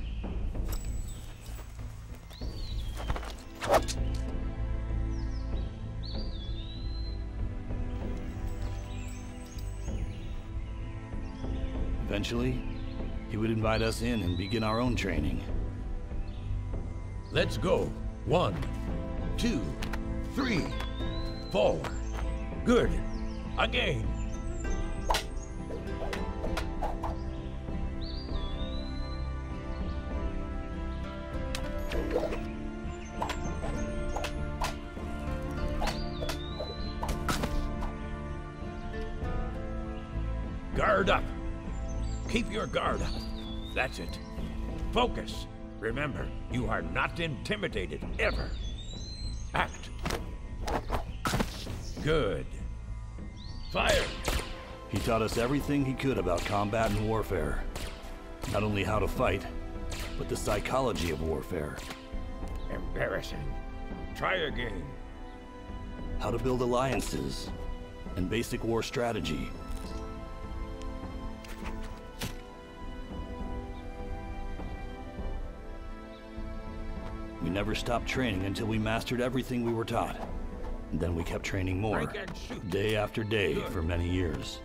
Eventually, he would invite us in and begin our own training. Let's go. 1, 2, 3, forward. Good. Again. Guard up. Keep your guard up. That's it. Focus. Remember, you are not intimidated, ever. Act. Good. Fire. He taught us everything he could about combat and warfare. Not only how to fight, but the psychology of warfare. Embarrassing. Try again. How to build alliances, and basic war strategy. We never stopped training until we mastered everything we were taught. And then we kept training more, day after day, for many years.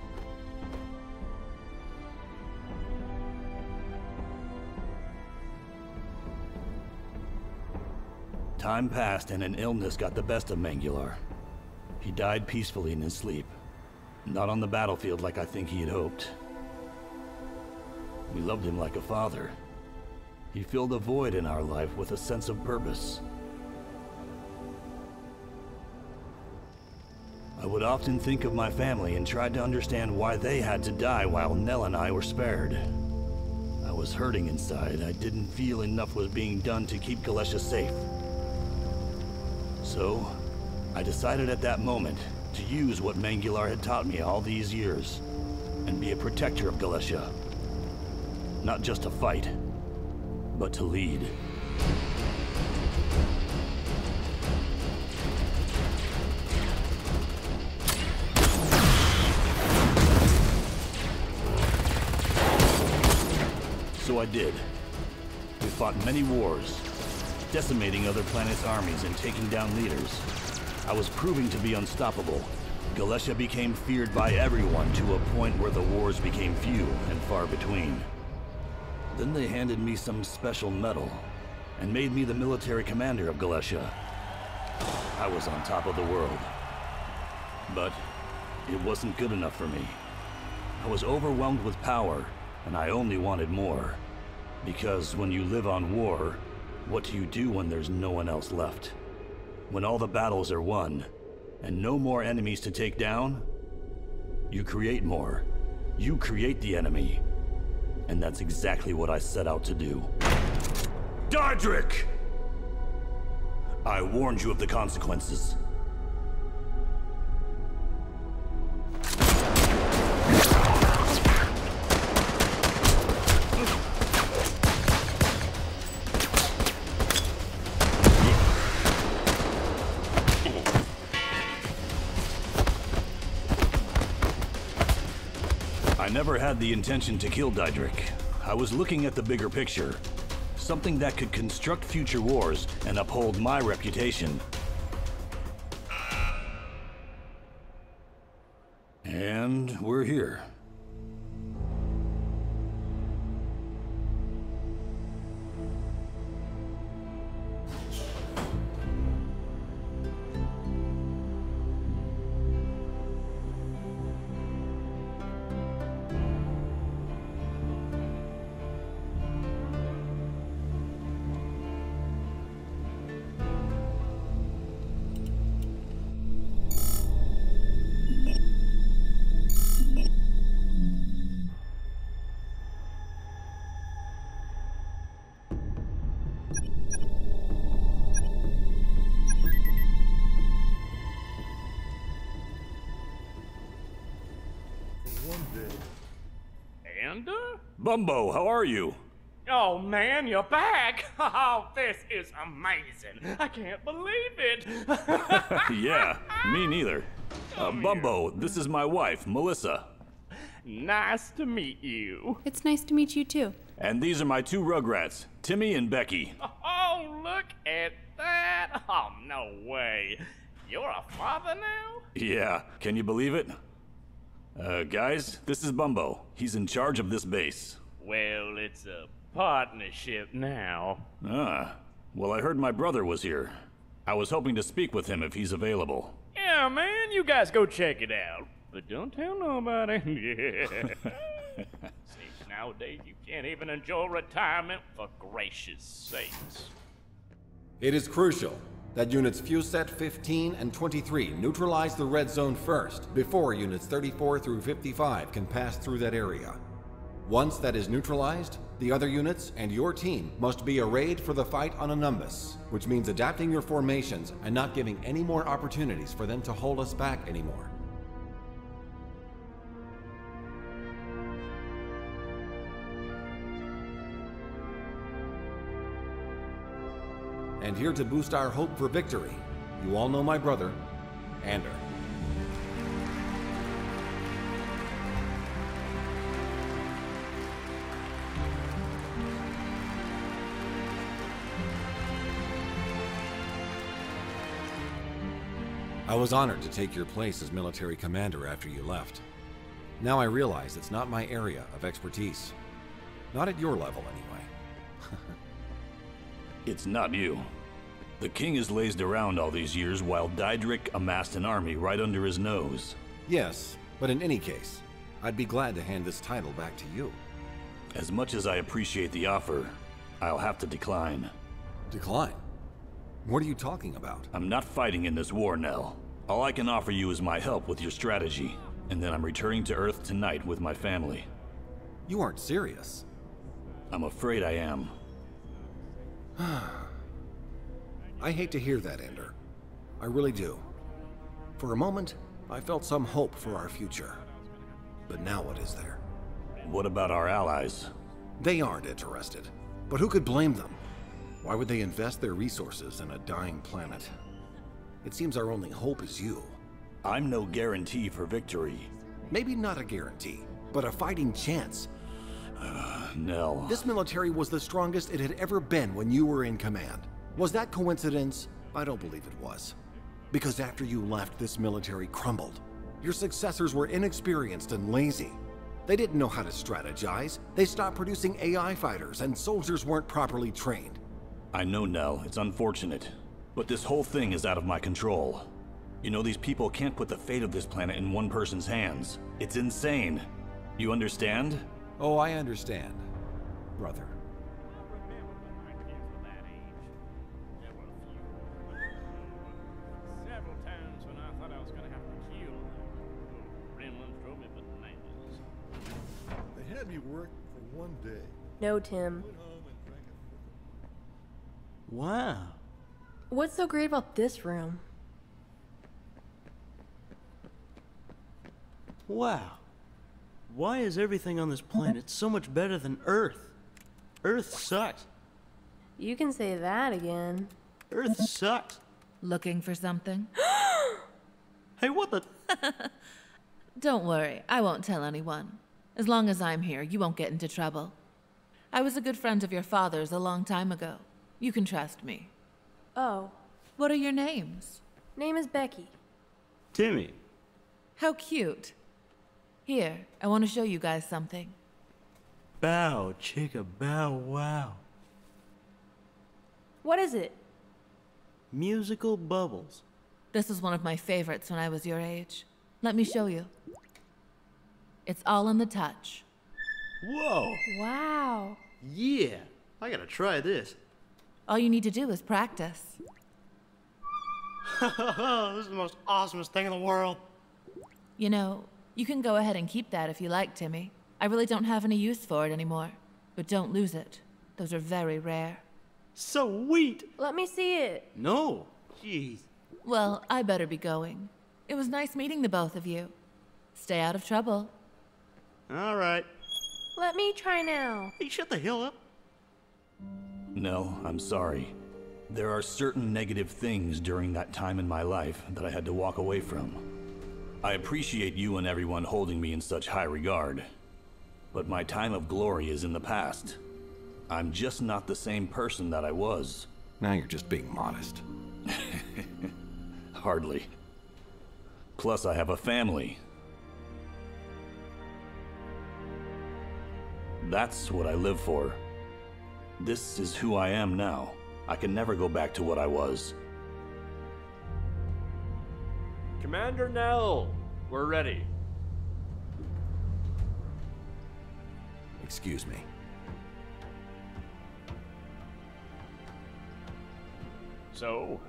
Time passed and an illness got the best of Mangular. He died peacefully in his sleep. Not on the battlefield like I think he had hoped. We loved him like a father. He filled a void in our life with a sense of purpose. I would often think of my family and tried to understand why they had to die while Nell and I were spared. I was hurting inside. I didn't feel enough was being done to keep Gallesha safe. So, I decided at that moment to use what Mangular had taught me all these years and be a protector of Gallesha. Not just to fight, but to lead. So I did. We fought many wars, decimating other planets' armies and taking down leaders. I was proving to be unstoppable. Gallesha became feared by everyone to a point where the wars became few and far between. Then they handed me some special medal and made me the military commander of Gallesha. I was on top of the world. But it wasn't good enough for me. I was overwhelmed with power, and I only wanted more. Because when you live on war, what do you do when there's no one else left? When all the battles are won, and no more enemies to take down? You create more. You create the enemy. And that's exactly what I set out to do. Daedric! I warned you of the consequences. I never had the intention to kill Daedric. I was looking at the bigger picture. Something that could construct future wars and uphold my reputation. And we're here. Bumbo, how are you? Oh man, you're back! Oh, this is amazing! I can't believe it! Yeah, me neither. Bumbo, this is my wife, Melissa. Nice to meet you. It's nice to meet you too. And these are my two rugrats, Timmy and Becky. Oh, look at that! Oh, no way. You're a father now? Yeah, can you believe it? Guys, this is Bumbo. He's in charge of this base. Well, it's a partnership now. Ah, well, I heard my brother was here. I was hoping to speak with him if he's available. Yeah, man, you guys go check it out. But don't tell nobody. See, nowadays you can't even enjoy retirement for gracious sakes. It is crucial that units FUSET 15 and 23 neutralize the red zone first, before units 34 through 55 can pass through that area. Once that is neutralized, the other units and your team must be arrayed for the fight on Anumbis, which means adapting your formations and not giving any more opportunities for them to hold us back anymore. And here to boost our hope for victory, you all know my brother, Ander. I was honored to take your place as military commander after you left. Now I realize it's not my area of expertise. Not at your level, anyway. It's not you. The king has lazed around all these years while Daedric amassed an army right under his nose. Yes, but in any case, I'd be glad to hand this title back to you. As much as I appreciate the offer, I'll have to decline. Decline? What are you talking about? I'm not fighting in this war, Nell. All I can offer you is my help with your strategy, and then I'm returning to Earth tonight with my family. You aren't serious. I'm afraid I am. I hate to hear that, Ander. I really do. For a moment, I felt some hope for our future. But now what is there? What about our allies? They aren't interested. But who could blame them? Why would they invest their resources in a dying planet? It seems our only hope is you. I'm no guarantee for victory. Maybe not a guarantee, but a fighting chance. Nell. This military was the strongest it had ever been when you were in command. Was that coincidence? I don't believe it was. Because after you left, this military crumbled. Your successors were inexperienced and lazy. They didn't know how to strategize. They stopped producing AI fighters, and soldiers weren't properly trained. I know, Nell. It's unfortunate. But this whole thing is out of my control. You know, these people can't put the fate of this planet in one person's hands. It's insane. You understand? Oh, I understand, brother. Several times when I thought I was gonna have to kill them. Gremlins drove me bananas. They had me work for one day. No, Tim. Wow. What's so great about this room? Wow. Why is everything on this planet so much better than Earth? Earth sucks. You can say that again. Earth sucks. Looking for something? Hey, what the? Don't worry, I won't tell anyone. As long as I'm here, you won't get into trouble. I was a good friend of your father's a long time ago. You can trust me. Oh. What are your names? Name is Becky. Timmy. How cute. Here, I want to show you guys something. Bow, chicka, bow, wow. What is it? Musical bubbles. This was one of my favorites when I was your age. Let me show you. It's all in the touch. Whoa. Wow. Yeah, I gotta try this. All you need to do is practice. This is the most awesomest thing in the world. You know, you can go ahead and keep that if you like, Timmy. I really don't have any use for it anymore. But don't lose it. Those are very rare. Sweet. Let me see it. No. Jeez. Well, I better be going. It was nice meeting the both of you. Stay out of trouble. All right. Let me try now. Hey, shut the hell up. No, I'm sorry. There are certain negative things during that time in my life that I had to walk away from. I appreciate you and everyone holding me in such high regard. But my time of glory is in the past. I'm just not the same person that I was. Now you're just being modest. Hardly. Plus, I have a family. That's what I live for. This is who I am now. I can never go back to what I was. Commander Nell, we're ready. Excuse me. So,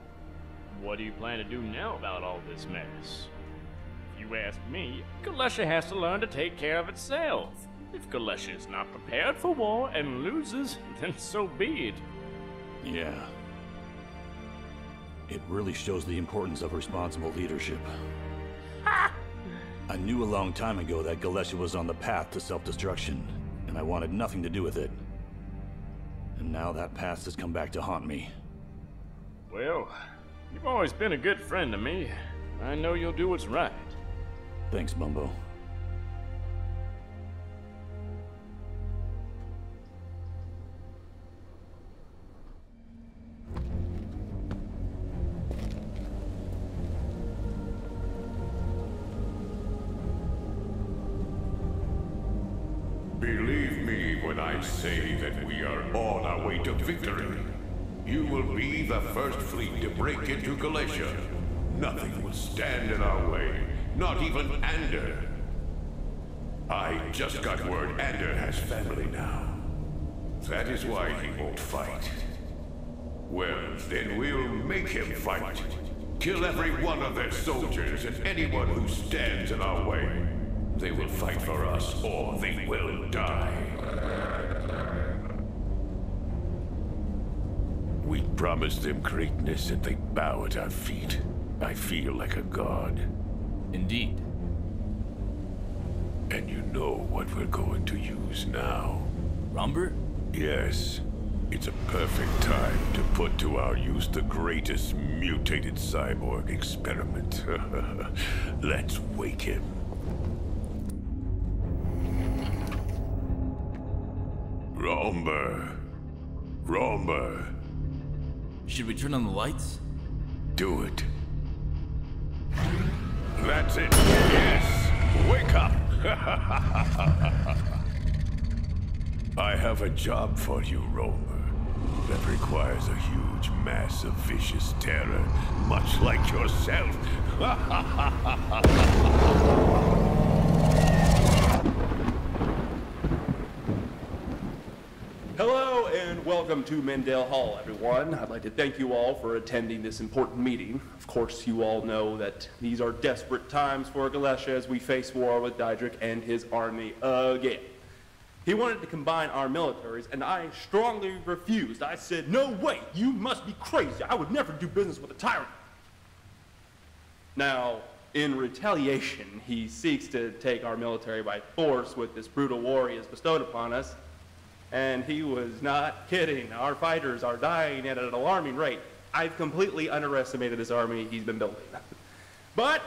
what do you plan to do now about all this mess? If you ask me, Gallesha has to learn to take care of itself. If Gallesha is not prepared for war and loses, then so be it. Yeah. It really shows the importance of responsible leadership. Ha! I knew a long time ago that Gallesha was on the path to self-destruction, and I wanted nothing to do with it. And now that past has come back to haunt me. Well, you've always been a good friend to me. I know you'll do what's right. Thanks, Bumbo. Believe me when I say that we are on our way to victory. You will be the first fleet to break into Gallesha. Nothing will stand in our way, not even Ander. I just got word Ander has family now. That is why he won't fight. Well, then we'll make him fight. Kill every one of their soldiers and anyone who stands in our way. They will fight for us, or they will die. We promised them greatness and they bow at our feet. I feel like a god. Indeed. And you know what we're going to use now. Rumber? Yes. It's a perfect time to put to our use the greatest mutated cyborg experiment. Let's wake him. Rumber. Rumber. Should we turn on the lights? Do it. That's it. Yes. Wake up. I have a job for you, Rumber. That requires a huge mass of vicious terror, much like yourself. Hello and welcome to Mendel Hall, everyone. I'd like to thank you all for attending this important meeting. Of course, you all know that these are desperate times for Gallesha as we face war with Daedric and his army again. He wanted to combine our militaries, and I strongly refused. I said, no way, you must be crazy. I would never do business with a tyrant. Now, in retaliation, he seeks to take our military by force with this brutal war he has bestowed upon us. And he was not kidding. Our fighters are dying at an alarming rate. I've completely underestimated this army he's been building. But,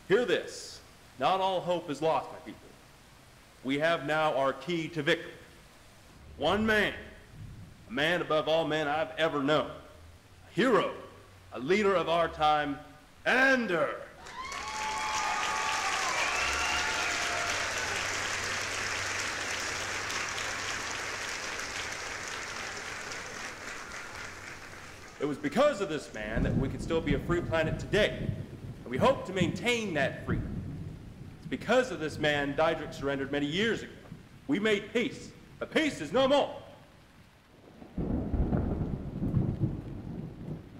hear this. Not all hope is lost, my people. We have now our key to victory. one man, a man above all men I've ever known, a hero, a leader of our time, Ander. It was because of this man that we could still be a free planet today, and we hope to maintain that freedom. It's because of this man Daedric surrendered many years ago. We made peace, but peace is no more.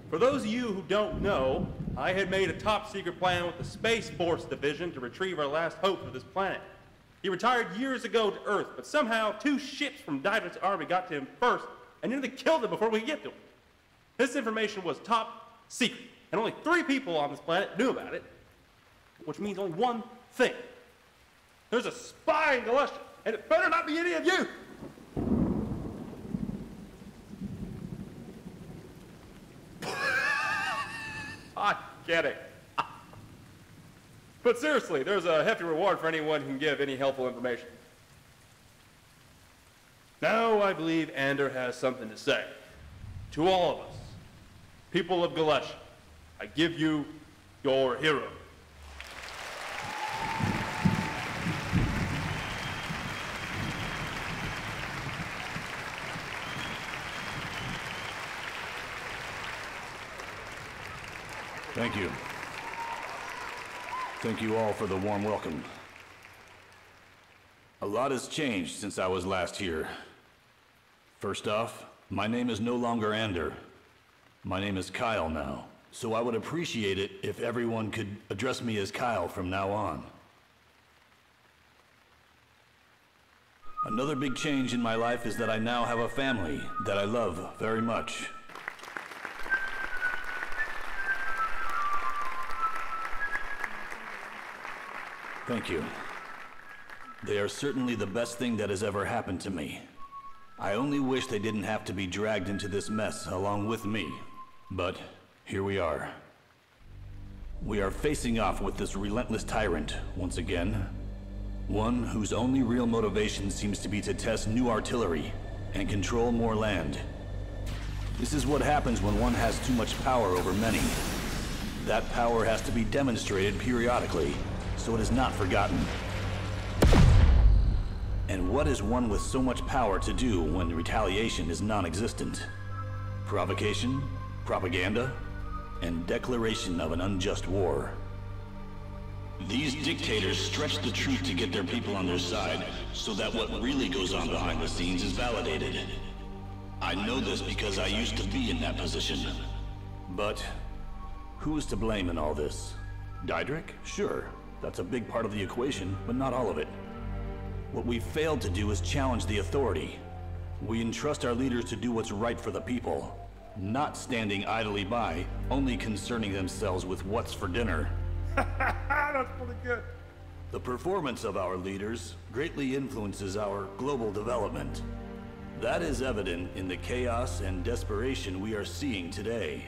For those of you who don't know, I had made a top-secret plan with the Space Force Division to retrieve our last hope for this planet. He retired years ago to Earth, but somehow 2 ships from Daedric's army got to him first and nearly killed him before we could get to him. This information was top secret, and only 3 people on this planet knew about it, which means only one thing. There's a spy in Gallesha, and it better not be any of you! I'm kidding. But seriously, there's a hefty reward for anyone who can give any helpful information. Now I believe Ander has something to say. To all of us, people of Gallesha, I give you your hero. Thank you. Thank you all for the warm welcome. A lot has changed since I was last here. First off, my name is no longer Ander. My name is Kyle now, so I would appreciate it if everyone could address me as Kyle from now on. Another big change in my life is that I now have a family that I love very much. Thank you. They are certainly the best thing that has ever happened to me. I only wish they didn't have to be dragged into this mess along with me. But here we are. We are facing off with this relentless tyrant once again. One whose only real motivation seems to be to test new artillery and control more land. This is what happens when one has too much power over many. That power has to be demonstrated periodically, so it is not forgotten. And what is one with so much power to do when retaliation is non-existent? Provocation, propaganda, and declaration of an unjust war. These dictators stretch the truth to get their people on their side, so that what really goes on behind the scenes is validated. I know this because I used to be in that position. But who is to blame in all this? Daedric? Sure. That's a big part of the equation, but not all of it. What we failed to do is challenge the authority. We entrust our leaders to do what's right for the people, not standing idly by, only concerning themselves with what's for dinner. That's pretty good. The performance of our leaders greatly influences our global development. That is evident in the chaos and desperation we are seeing today.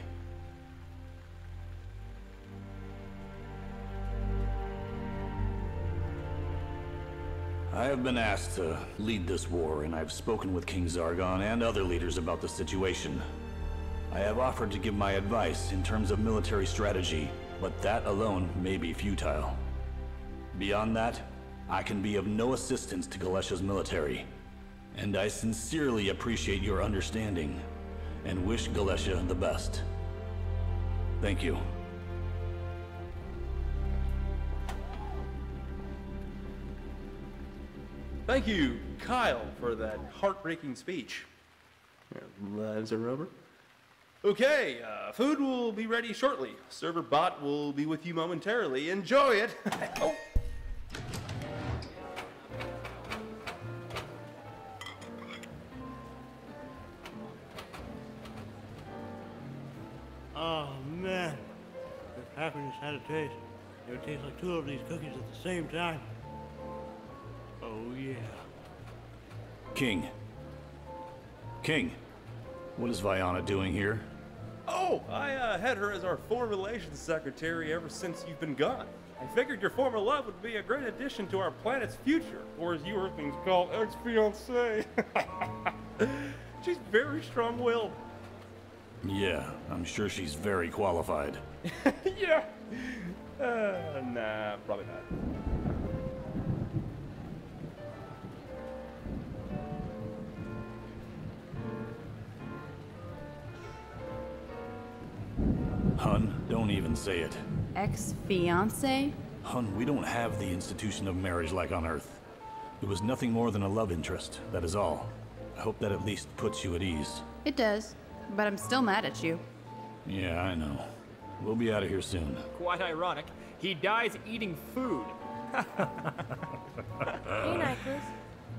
I have been asked to lead this war, and I've spoken with King Zargon and other leaders about the situation. I have offered to give my advice in terms of military strategy, but that alone may be futile. Beyond that, I can be of no assistance to Gallesha's military, and I sincerely appreciate your understanding, and wish Gallesha the best. Thank you. Thank you, Kyle, for that heartbreaking speech. Lives are over. Okay, food will be ready shortly. Server bot will be with you momentarily. Enjoy it. Oh. Oh, man. If happiness had a taste, it would taste like 2 of these cookies at the same time. Oh, yeah. King. King, what is Viana doing here? Oh, I had her as our foreign relations secretary ever since you've been gone. I figured your former love would be a great addition to our planet's future, or as you Earthlings call ex-fiancée. She's very strong-willed. Yeah, I'm sure she's very qualified. Yeah. Nah, probably not. Hun, don't even say it. Ex-fiance? Hun, we don't have the institution of marriage like on Earth. It was nothing more than a love interest, that is all. I hope that at least puts you at ease. It does, but I'm still mad at you. Yeah, I know. We'll be out of here soon. Quite ironic. He dies eating food. Hey, Nicholas.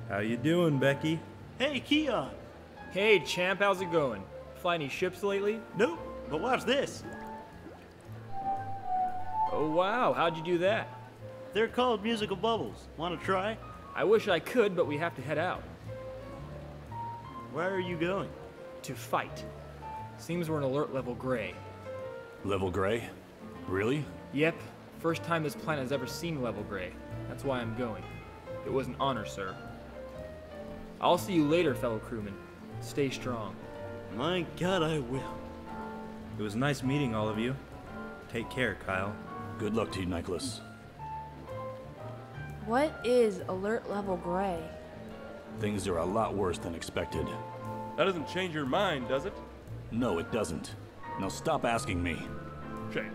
How you doing, Becky? Hey, Keon. Hey, champ, how's it going? Fly any ships lately? Nope, but watch this. Oh, wow, how'd you do that? They're called musical bubbles. Want to try? I wish I could, but we have to head out. Where are you going? To fight. Seems we're in alert level gray. Level gray? Really? Yep, first time this planet has ever seen level gray. That's why I'm going. It was an honor, sir. I'll see you later, fellow crewmen. Stay strong. My God, I will. It was nice meeting all of you. Take care, Kyle. Good luck to you, Nicholas. What is alert level gray? Things are a lot worse than expected. That doesn't change your mind, does it? No, it doesn't. Now stop asking me. Shame.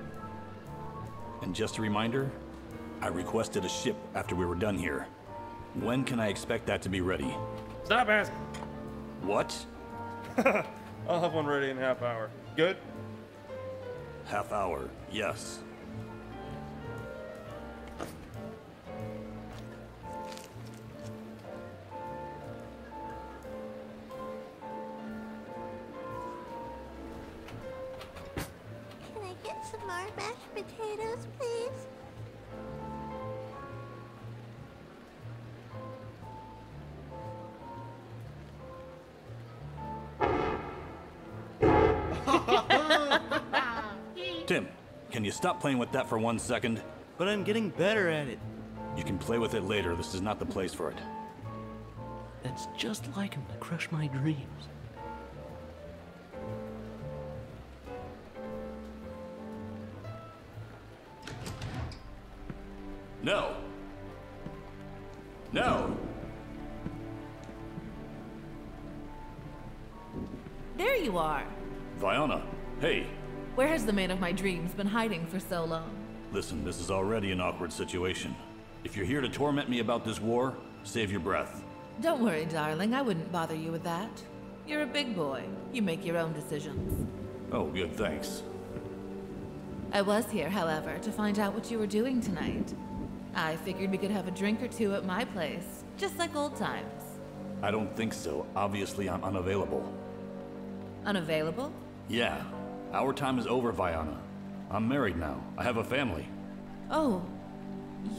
And just a reminder, I requested a ship after we were done here. When can I expect that to be ready? Stop asking. What? I'll have one ready in a half hour. Good? Half hour, yes. Can I get some more mashed potatoes, please? Tim, can you stop playing with that for 1 second? But I'm getting better at it. You can play with it later. This is not the place for it. That's just like him to crush my dreams. No! No! There you are. Viona, hey! Where has the man of my dreams been hiding for so long? Listen, this is already an awkward situation. If you're here to torment me about this war, save your breath. Don't worry, darling. I wouldn't bother you with that. You're a big boy. You make your own decisions. Oh, good, thanks. I was here, however, to find out what you were doing tonight. I figured we could have a drink or two at my place, just like old times. I don't think so. Obviously, I'm unavailable. Unavailable? Yeah. Our time is over, Viona. I'm married now. I have a family. Oh,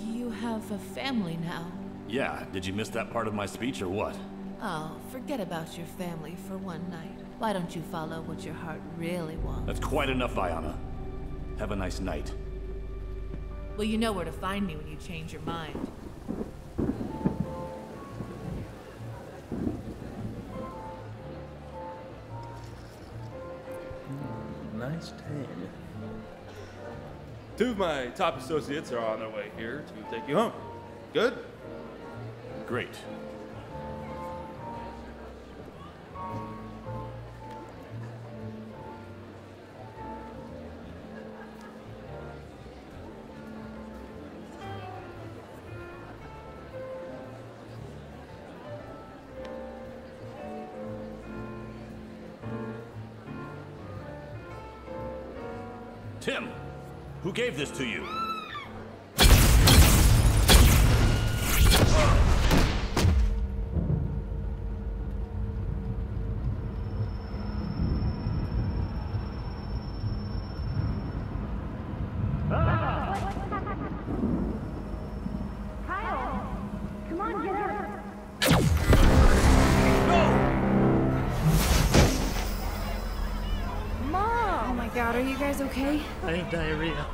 you have a family now. Yeah, did you miss that part of my speech or what? Oh, forget about your family for one night. Why don't you follow what your heart really wants? That's quite enough, Viona. Have a nice night. Well, you know where to find me when you change your mind. Nice tan. Two of my top associates are on their way here to take you home. Good? Great. Tim, who gave this to you? God, are you guys okay? I have diarrhea.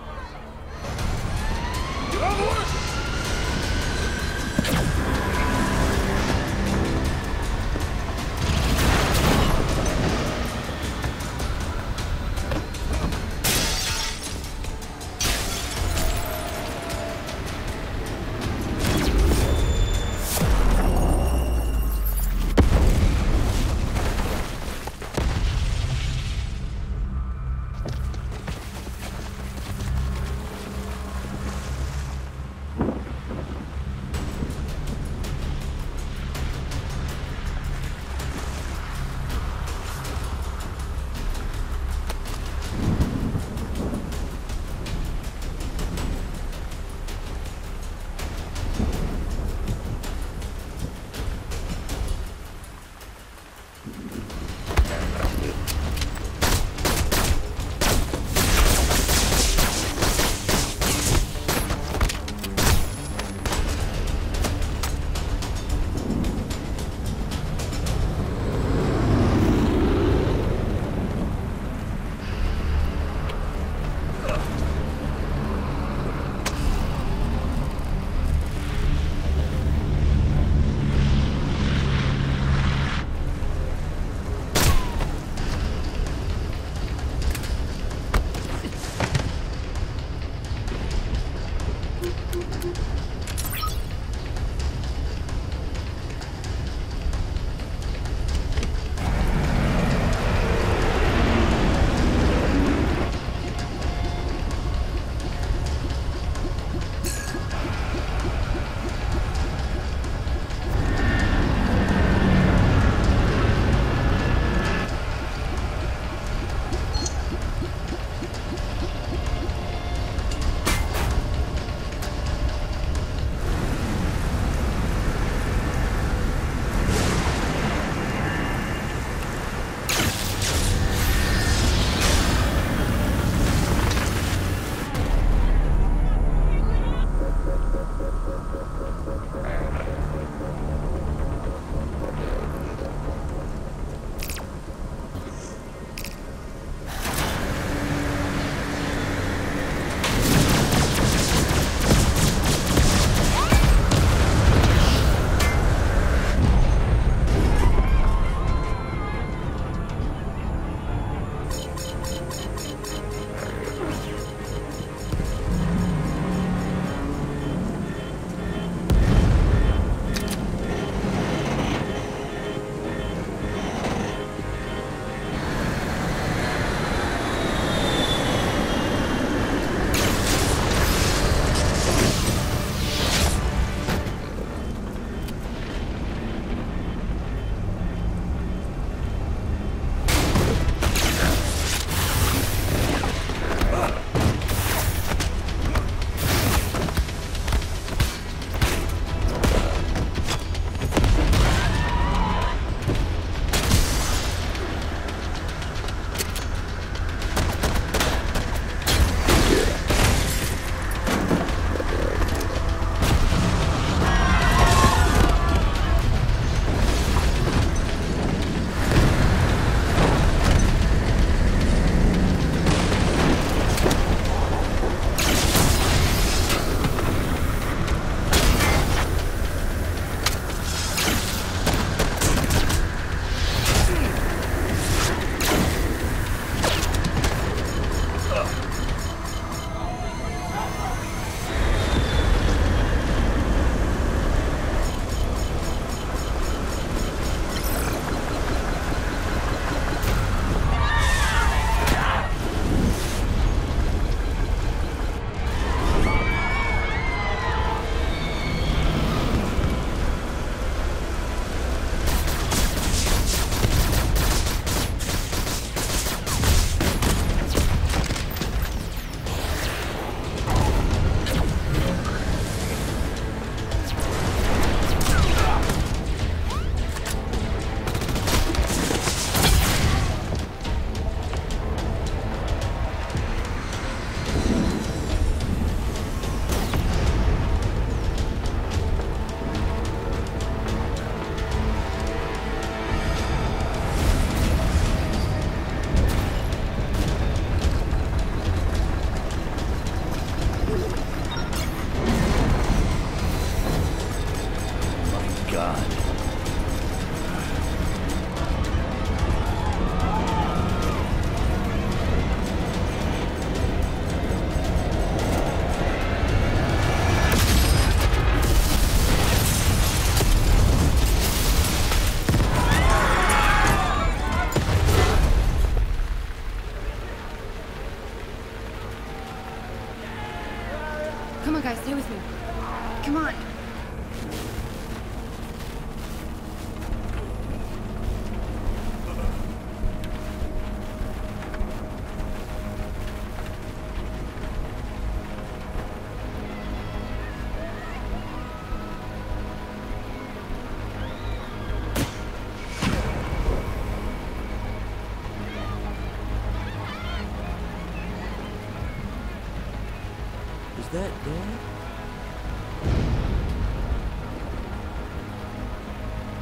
Was that Dad?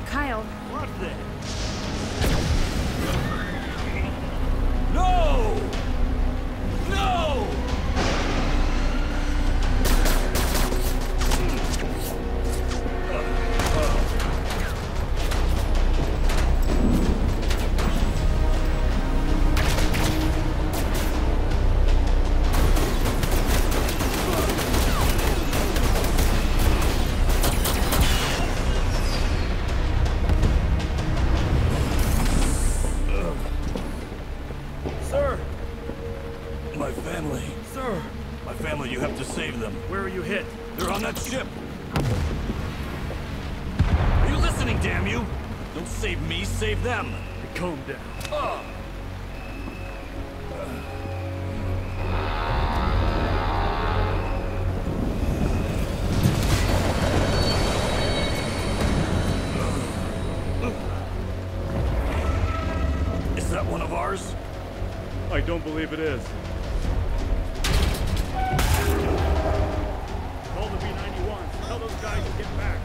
Kyle. What then? No! No! Sir! My family. Sir! My family, you have to save them. Where are you hit? They're on that ship. Are you listening, damn you? Don't save me, save them. Calm down. Is that one of ours? I don't believe it is. Call the B-91. Tell those guys to get back.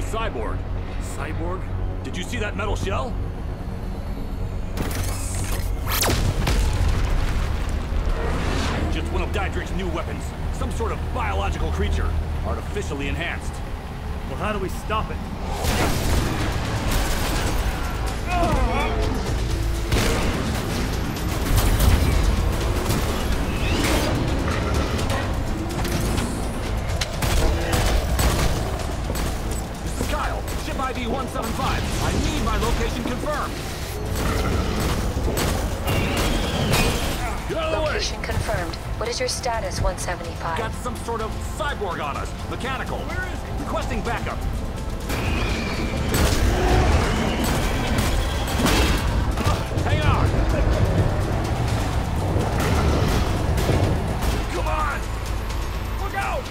Cyborg. Cyborg? Did you see that metal shell? Just one of Daedric's new weapons. Some sort of biological creature. Artificially enhanced. Well, how do we stop it? ID 175. I need my location confirmed. Get out of the way! Location confirmed. What is your status, 175? Got some sort of cyborg on us. Mechanical. Where is he? Requesting backup. Hang on! Come on! Look out!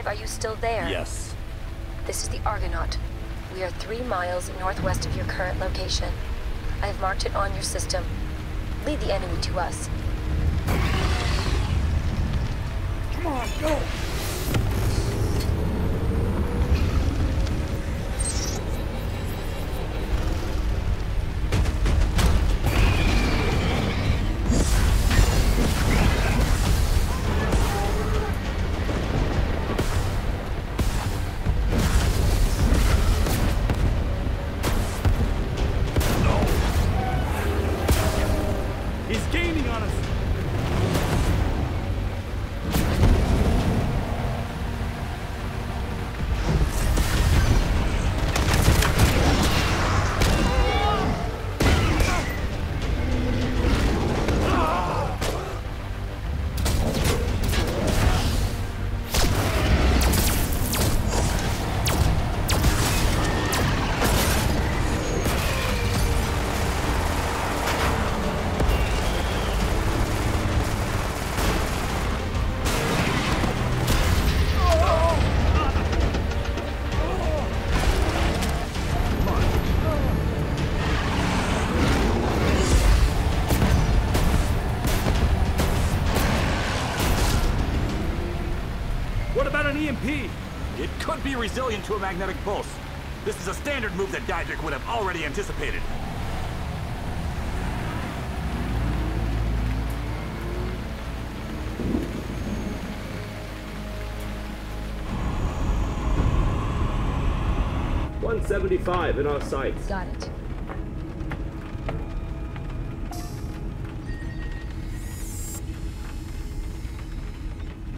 Are you still there? Yes. This is the Argonaut. We are 3 miles northwest of your current location. I have marked it on your system. Lead the enemy to us. Come on, go! EMP! It could be resilient to a magnetic pulse. This is a standard move that Diedrich would have already anticipated. .175 in our sights. Got it.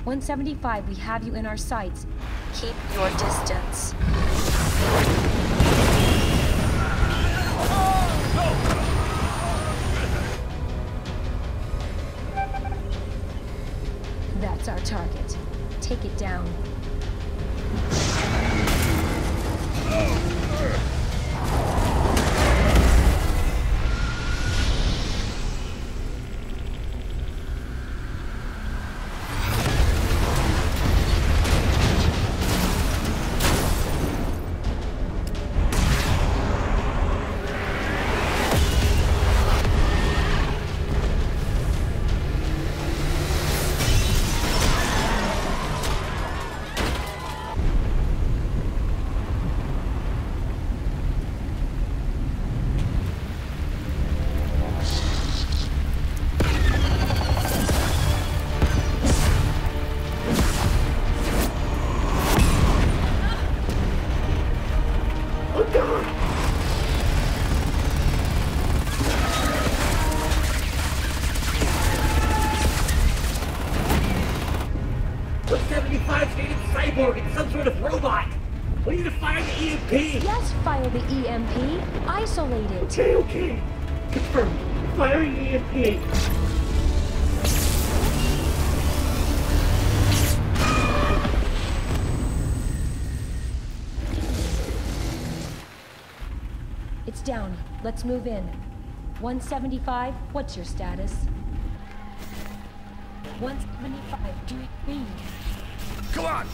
.175, we have you in our sights. Keep your distance. That's our target. Take it down. Isolate it. Okay. Confirmed. Firing EMP. It's down. Let's move in. 175, what's your status? 175, do you read? Come on!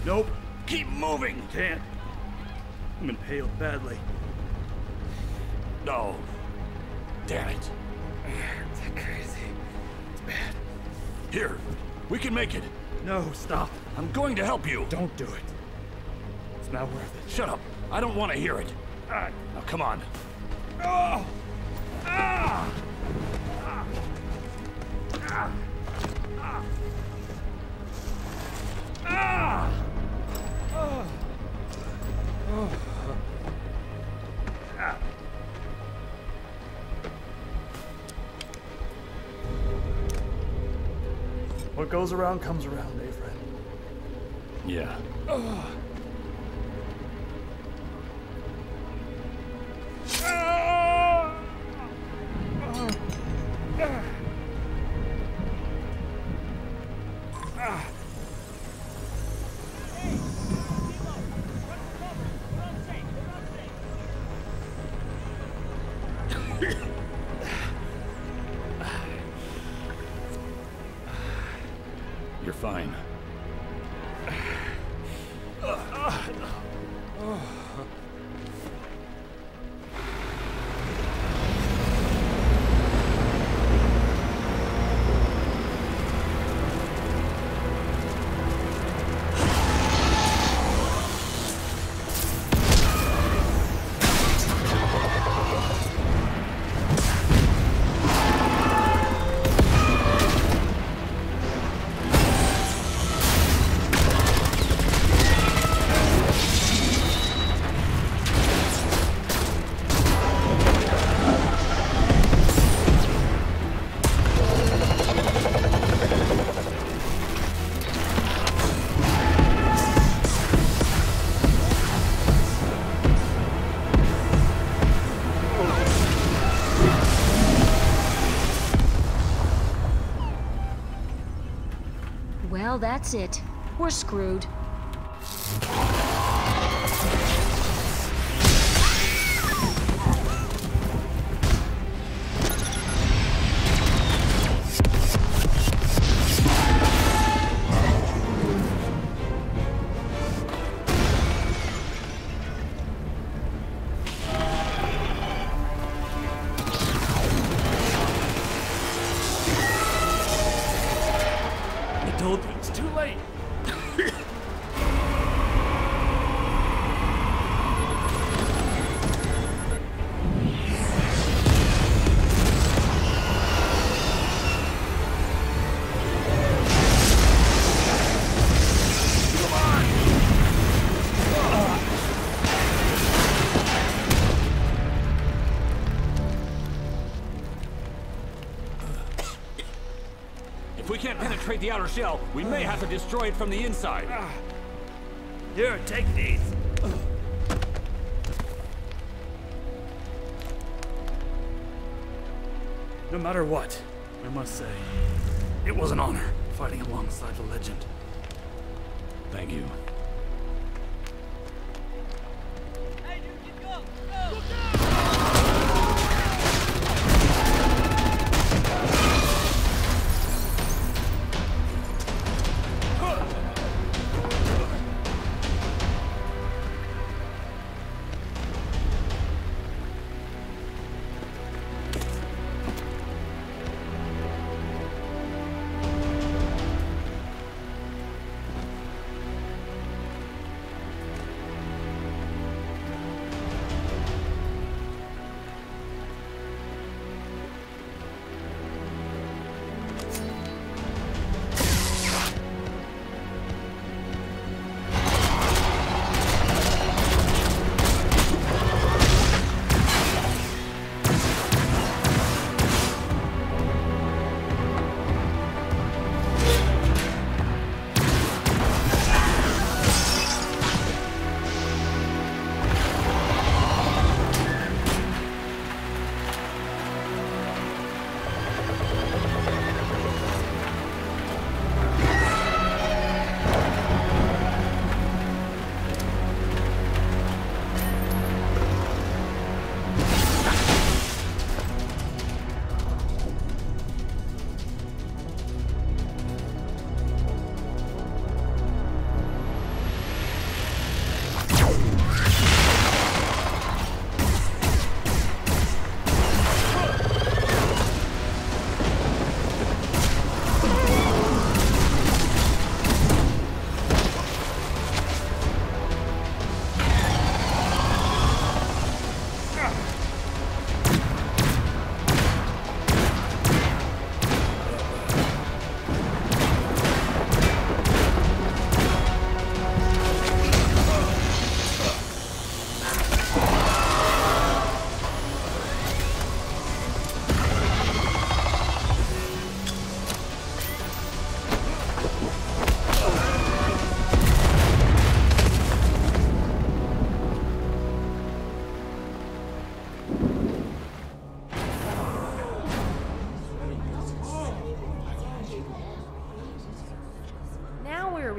Nope. Keep moving! Can't. I'm impaled badly. No. Damn it. It's crazy. It's bad. Here. We can make it. No, stop. I'm going to help you. Don't do it. It's not worth it. Shut up. I don't want to hear it. Now, come on. Oh! Ah! Ah! Ah! Ah! Ah! Oh! Oh! Ah! What goes around comes around, eh, friend? Yeah. Oh. You're fine. Well, that's it. We're screwed. If we can't penetrate the outer shell, we may have to destroy it from the inside. Here, take these. No matter what, I must say, it was an honor fighting alongside the legend. Thank you.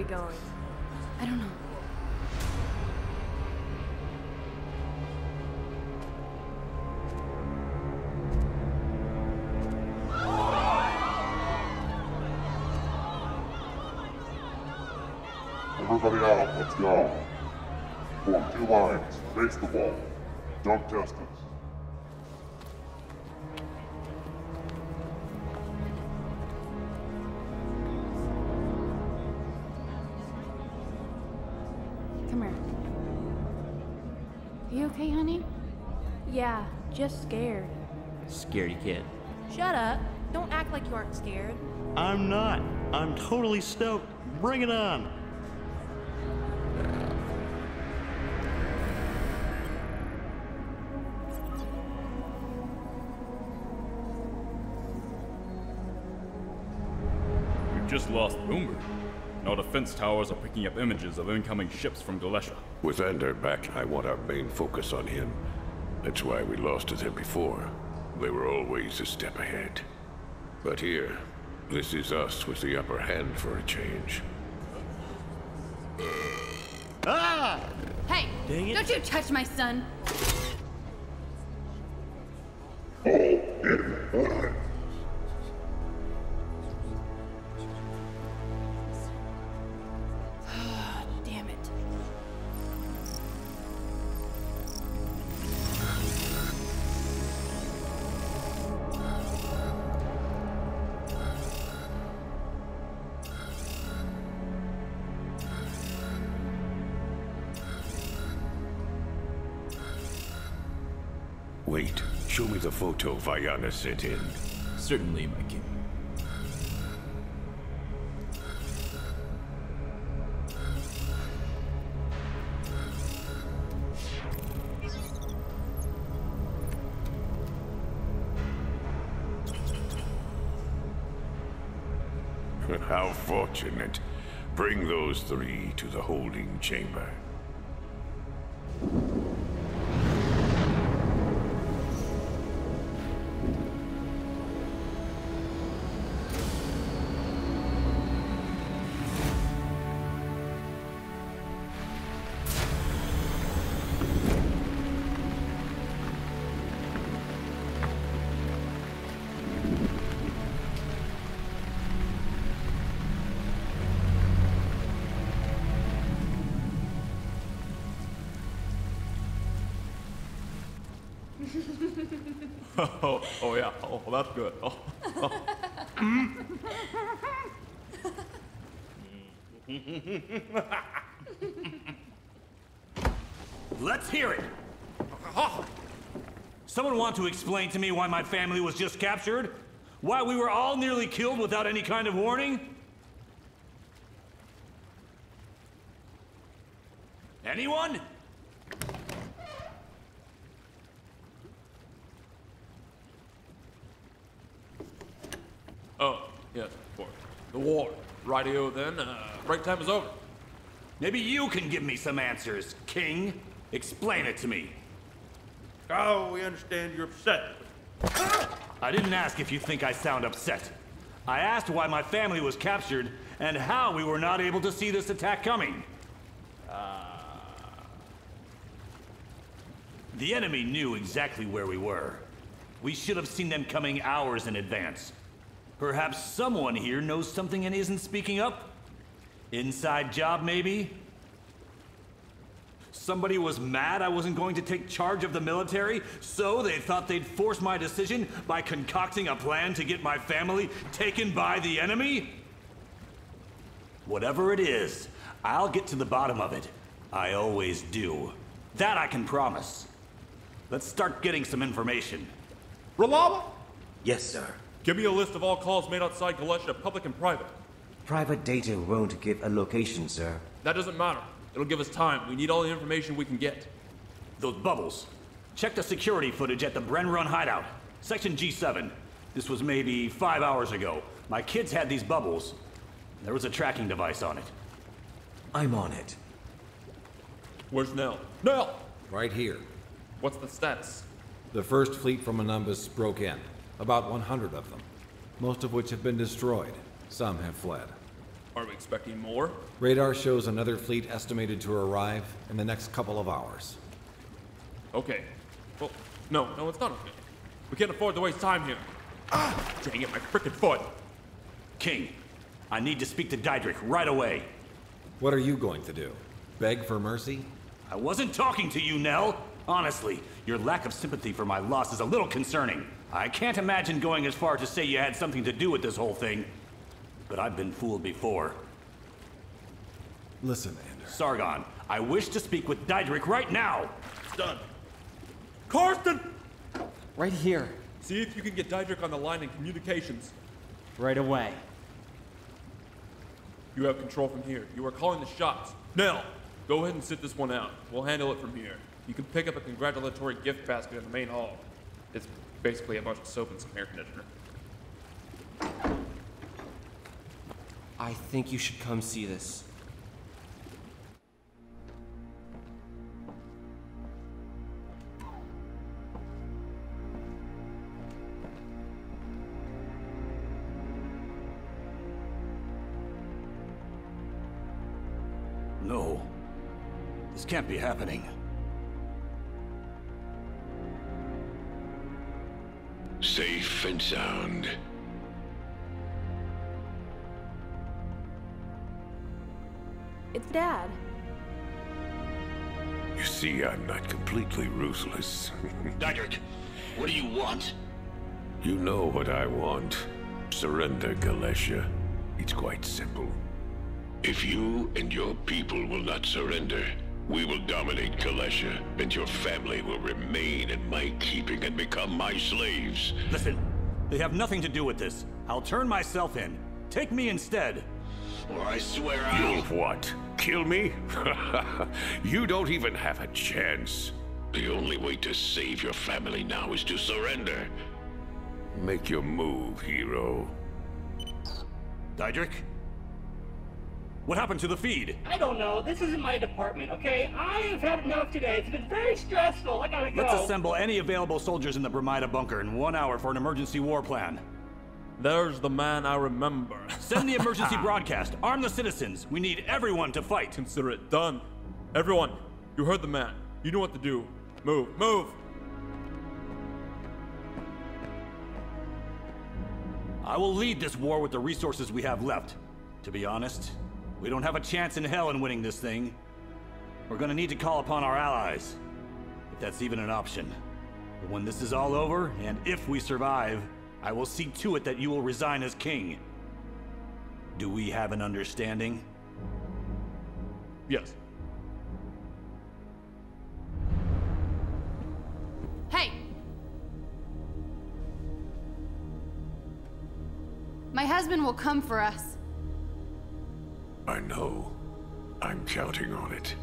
going? I don't know. Everybody out, let's go. Form 2 lines, face the wall. Don't test us. Come here. Are you okay, honey? Yeah, just scared. Scaredy cat. Shut up. Don't act like you aren't scared. I'm not. I'm totally stoked. Bring it on. We've just lost Boomer. Our defense towers are picking up images of incoming ships from Gallesha. With Ender back, I want our main focus on him. That's why we lost to them before. They were always a step ahead. But here, this is us with the upper hand for a change. Ah! Hey! Dang it. Don't you touch my son! Damn it. Wait, show me the photo Vayana sent in. Certainly, my king. How fortunate. Bring those three to the holding chamber. Oh yeah. Oh, that's good. Let's hear it! Someone want to explain to me why my family was just captured? Why we were all nearly killed without any kind of warning? Anyone? Oh, yes, of course. The war. Radio then, break time is over. Maybe you can give me some answers, King. Explain it to me. Oh, we understand you're upset. I didn't ask if you think I sound upset. I asked why my family was captured and how we were not able to see this attack coming. The enemy knew exactly where we were. We should have seen them coming hours in advance. Perhaps someone here knows something and isn't speaking up? Inside job, maybe? Somebody was mad I wasn't going to take charge of the military, so they thought they'd force my decision by concocting a plan to get my family taken by the enemy? Whatever it is, I'll get to the bottom of it. I always do. That I can promise. Let's start getting some information. Rolaba? Yes, sir. Give me a list of all calls made outside Gallesha, public and private. Private data won't give a location, sir. That doesn't matter. It'll give us time. We need all the information we can get. Those bubbles. Check the security footage at the Bren Run hideout. Section G7. This was maybe 5 hours ago. My kids had these bubbles. There was a tracking device on it. I'm on it. Where's Nell? Nell! Right here. What's the status? The first fleet from Anumbis broke in. About 100 of them. Most of which have been destroyed. Some have fled. Are we expecting more? Radar shows another fleet estimated to arrive in the next couple of hours. Okay. Well, no, it's not okay. We can't afford to waste time here. Ah! Dang it, my frickin' foot! King, I need to speak to Diedrich right away. What are you going to do? Beg for mercy? I wasn't talking to you, Nell. Honestly, your lack of sympathy for my loss is a little concerning. I can't imagine going as far to say you had something to do with this whole thing. But I've been fooled before. Listen, Ander. Sargon, I wish to speak with Diedrich right now! It's done. Karsten! Right here. See if you can get Diedrich on the line in communications. Right away. You have control from here. You are calling the shots. Nell, go ahead and sit this one out. We'll handle it from here. You can pick up a congratulatory gift basket in the main hall. It's basically a bunch of soap and some air conditioner. I think you should come see this. No. This can't be happening. Safe and sound. It's Dad. You see, I'm not completely ruthless. Diedrich, what do you want? You know what I want. Surrender, Gallesha. It's quite simple. If you and your people will not surrender, we will dominate Gallesha, and your family will remain in my keeping and become my slaves. Listen, they have nothing to do with this. I'll turn myself in. Take me instead. Or I swear You'll what? Kill me? You don't even have a chance. The only way to save your family now is to surrender. Make your move, hero. Diedrich? What happened to the feed? I don't know. This isn't my department, okay? I have had enough today. It's been very stressful. I gotta go. Let's assemble any available soldiers in the Bromida bunker in 1 hour for an emergency war plan. There's the man I remember. Send the emergency broadcast. Arm the citizens. We need everyone to fight. Consider it done. Everyone, you heard the man. You know what to do. Move, move! I will lead this war with the resources we have left. To be honest, we don't have a chance in hell in winning this thing. We're gonna need to call upon our allies, if that's even an option. But when this is all over, and if we survive, I will see to it that you will resign as king. Do we have an understanding? Yes. Hey! My husband will come for us. I know. I'm counting on it.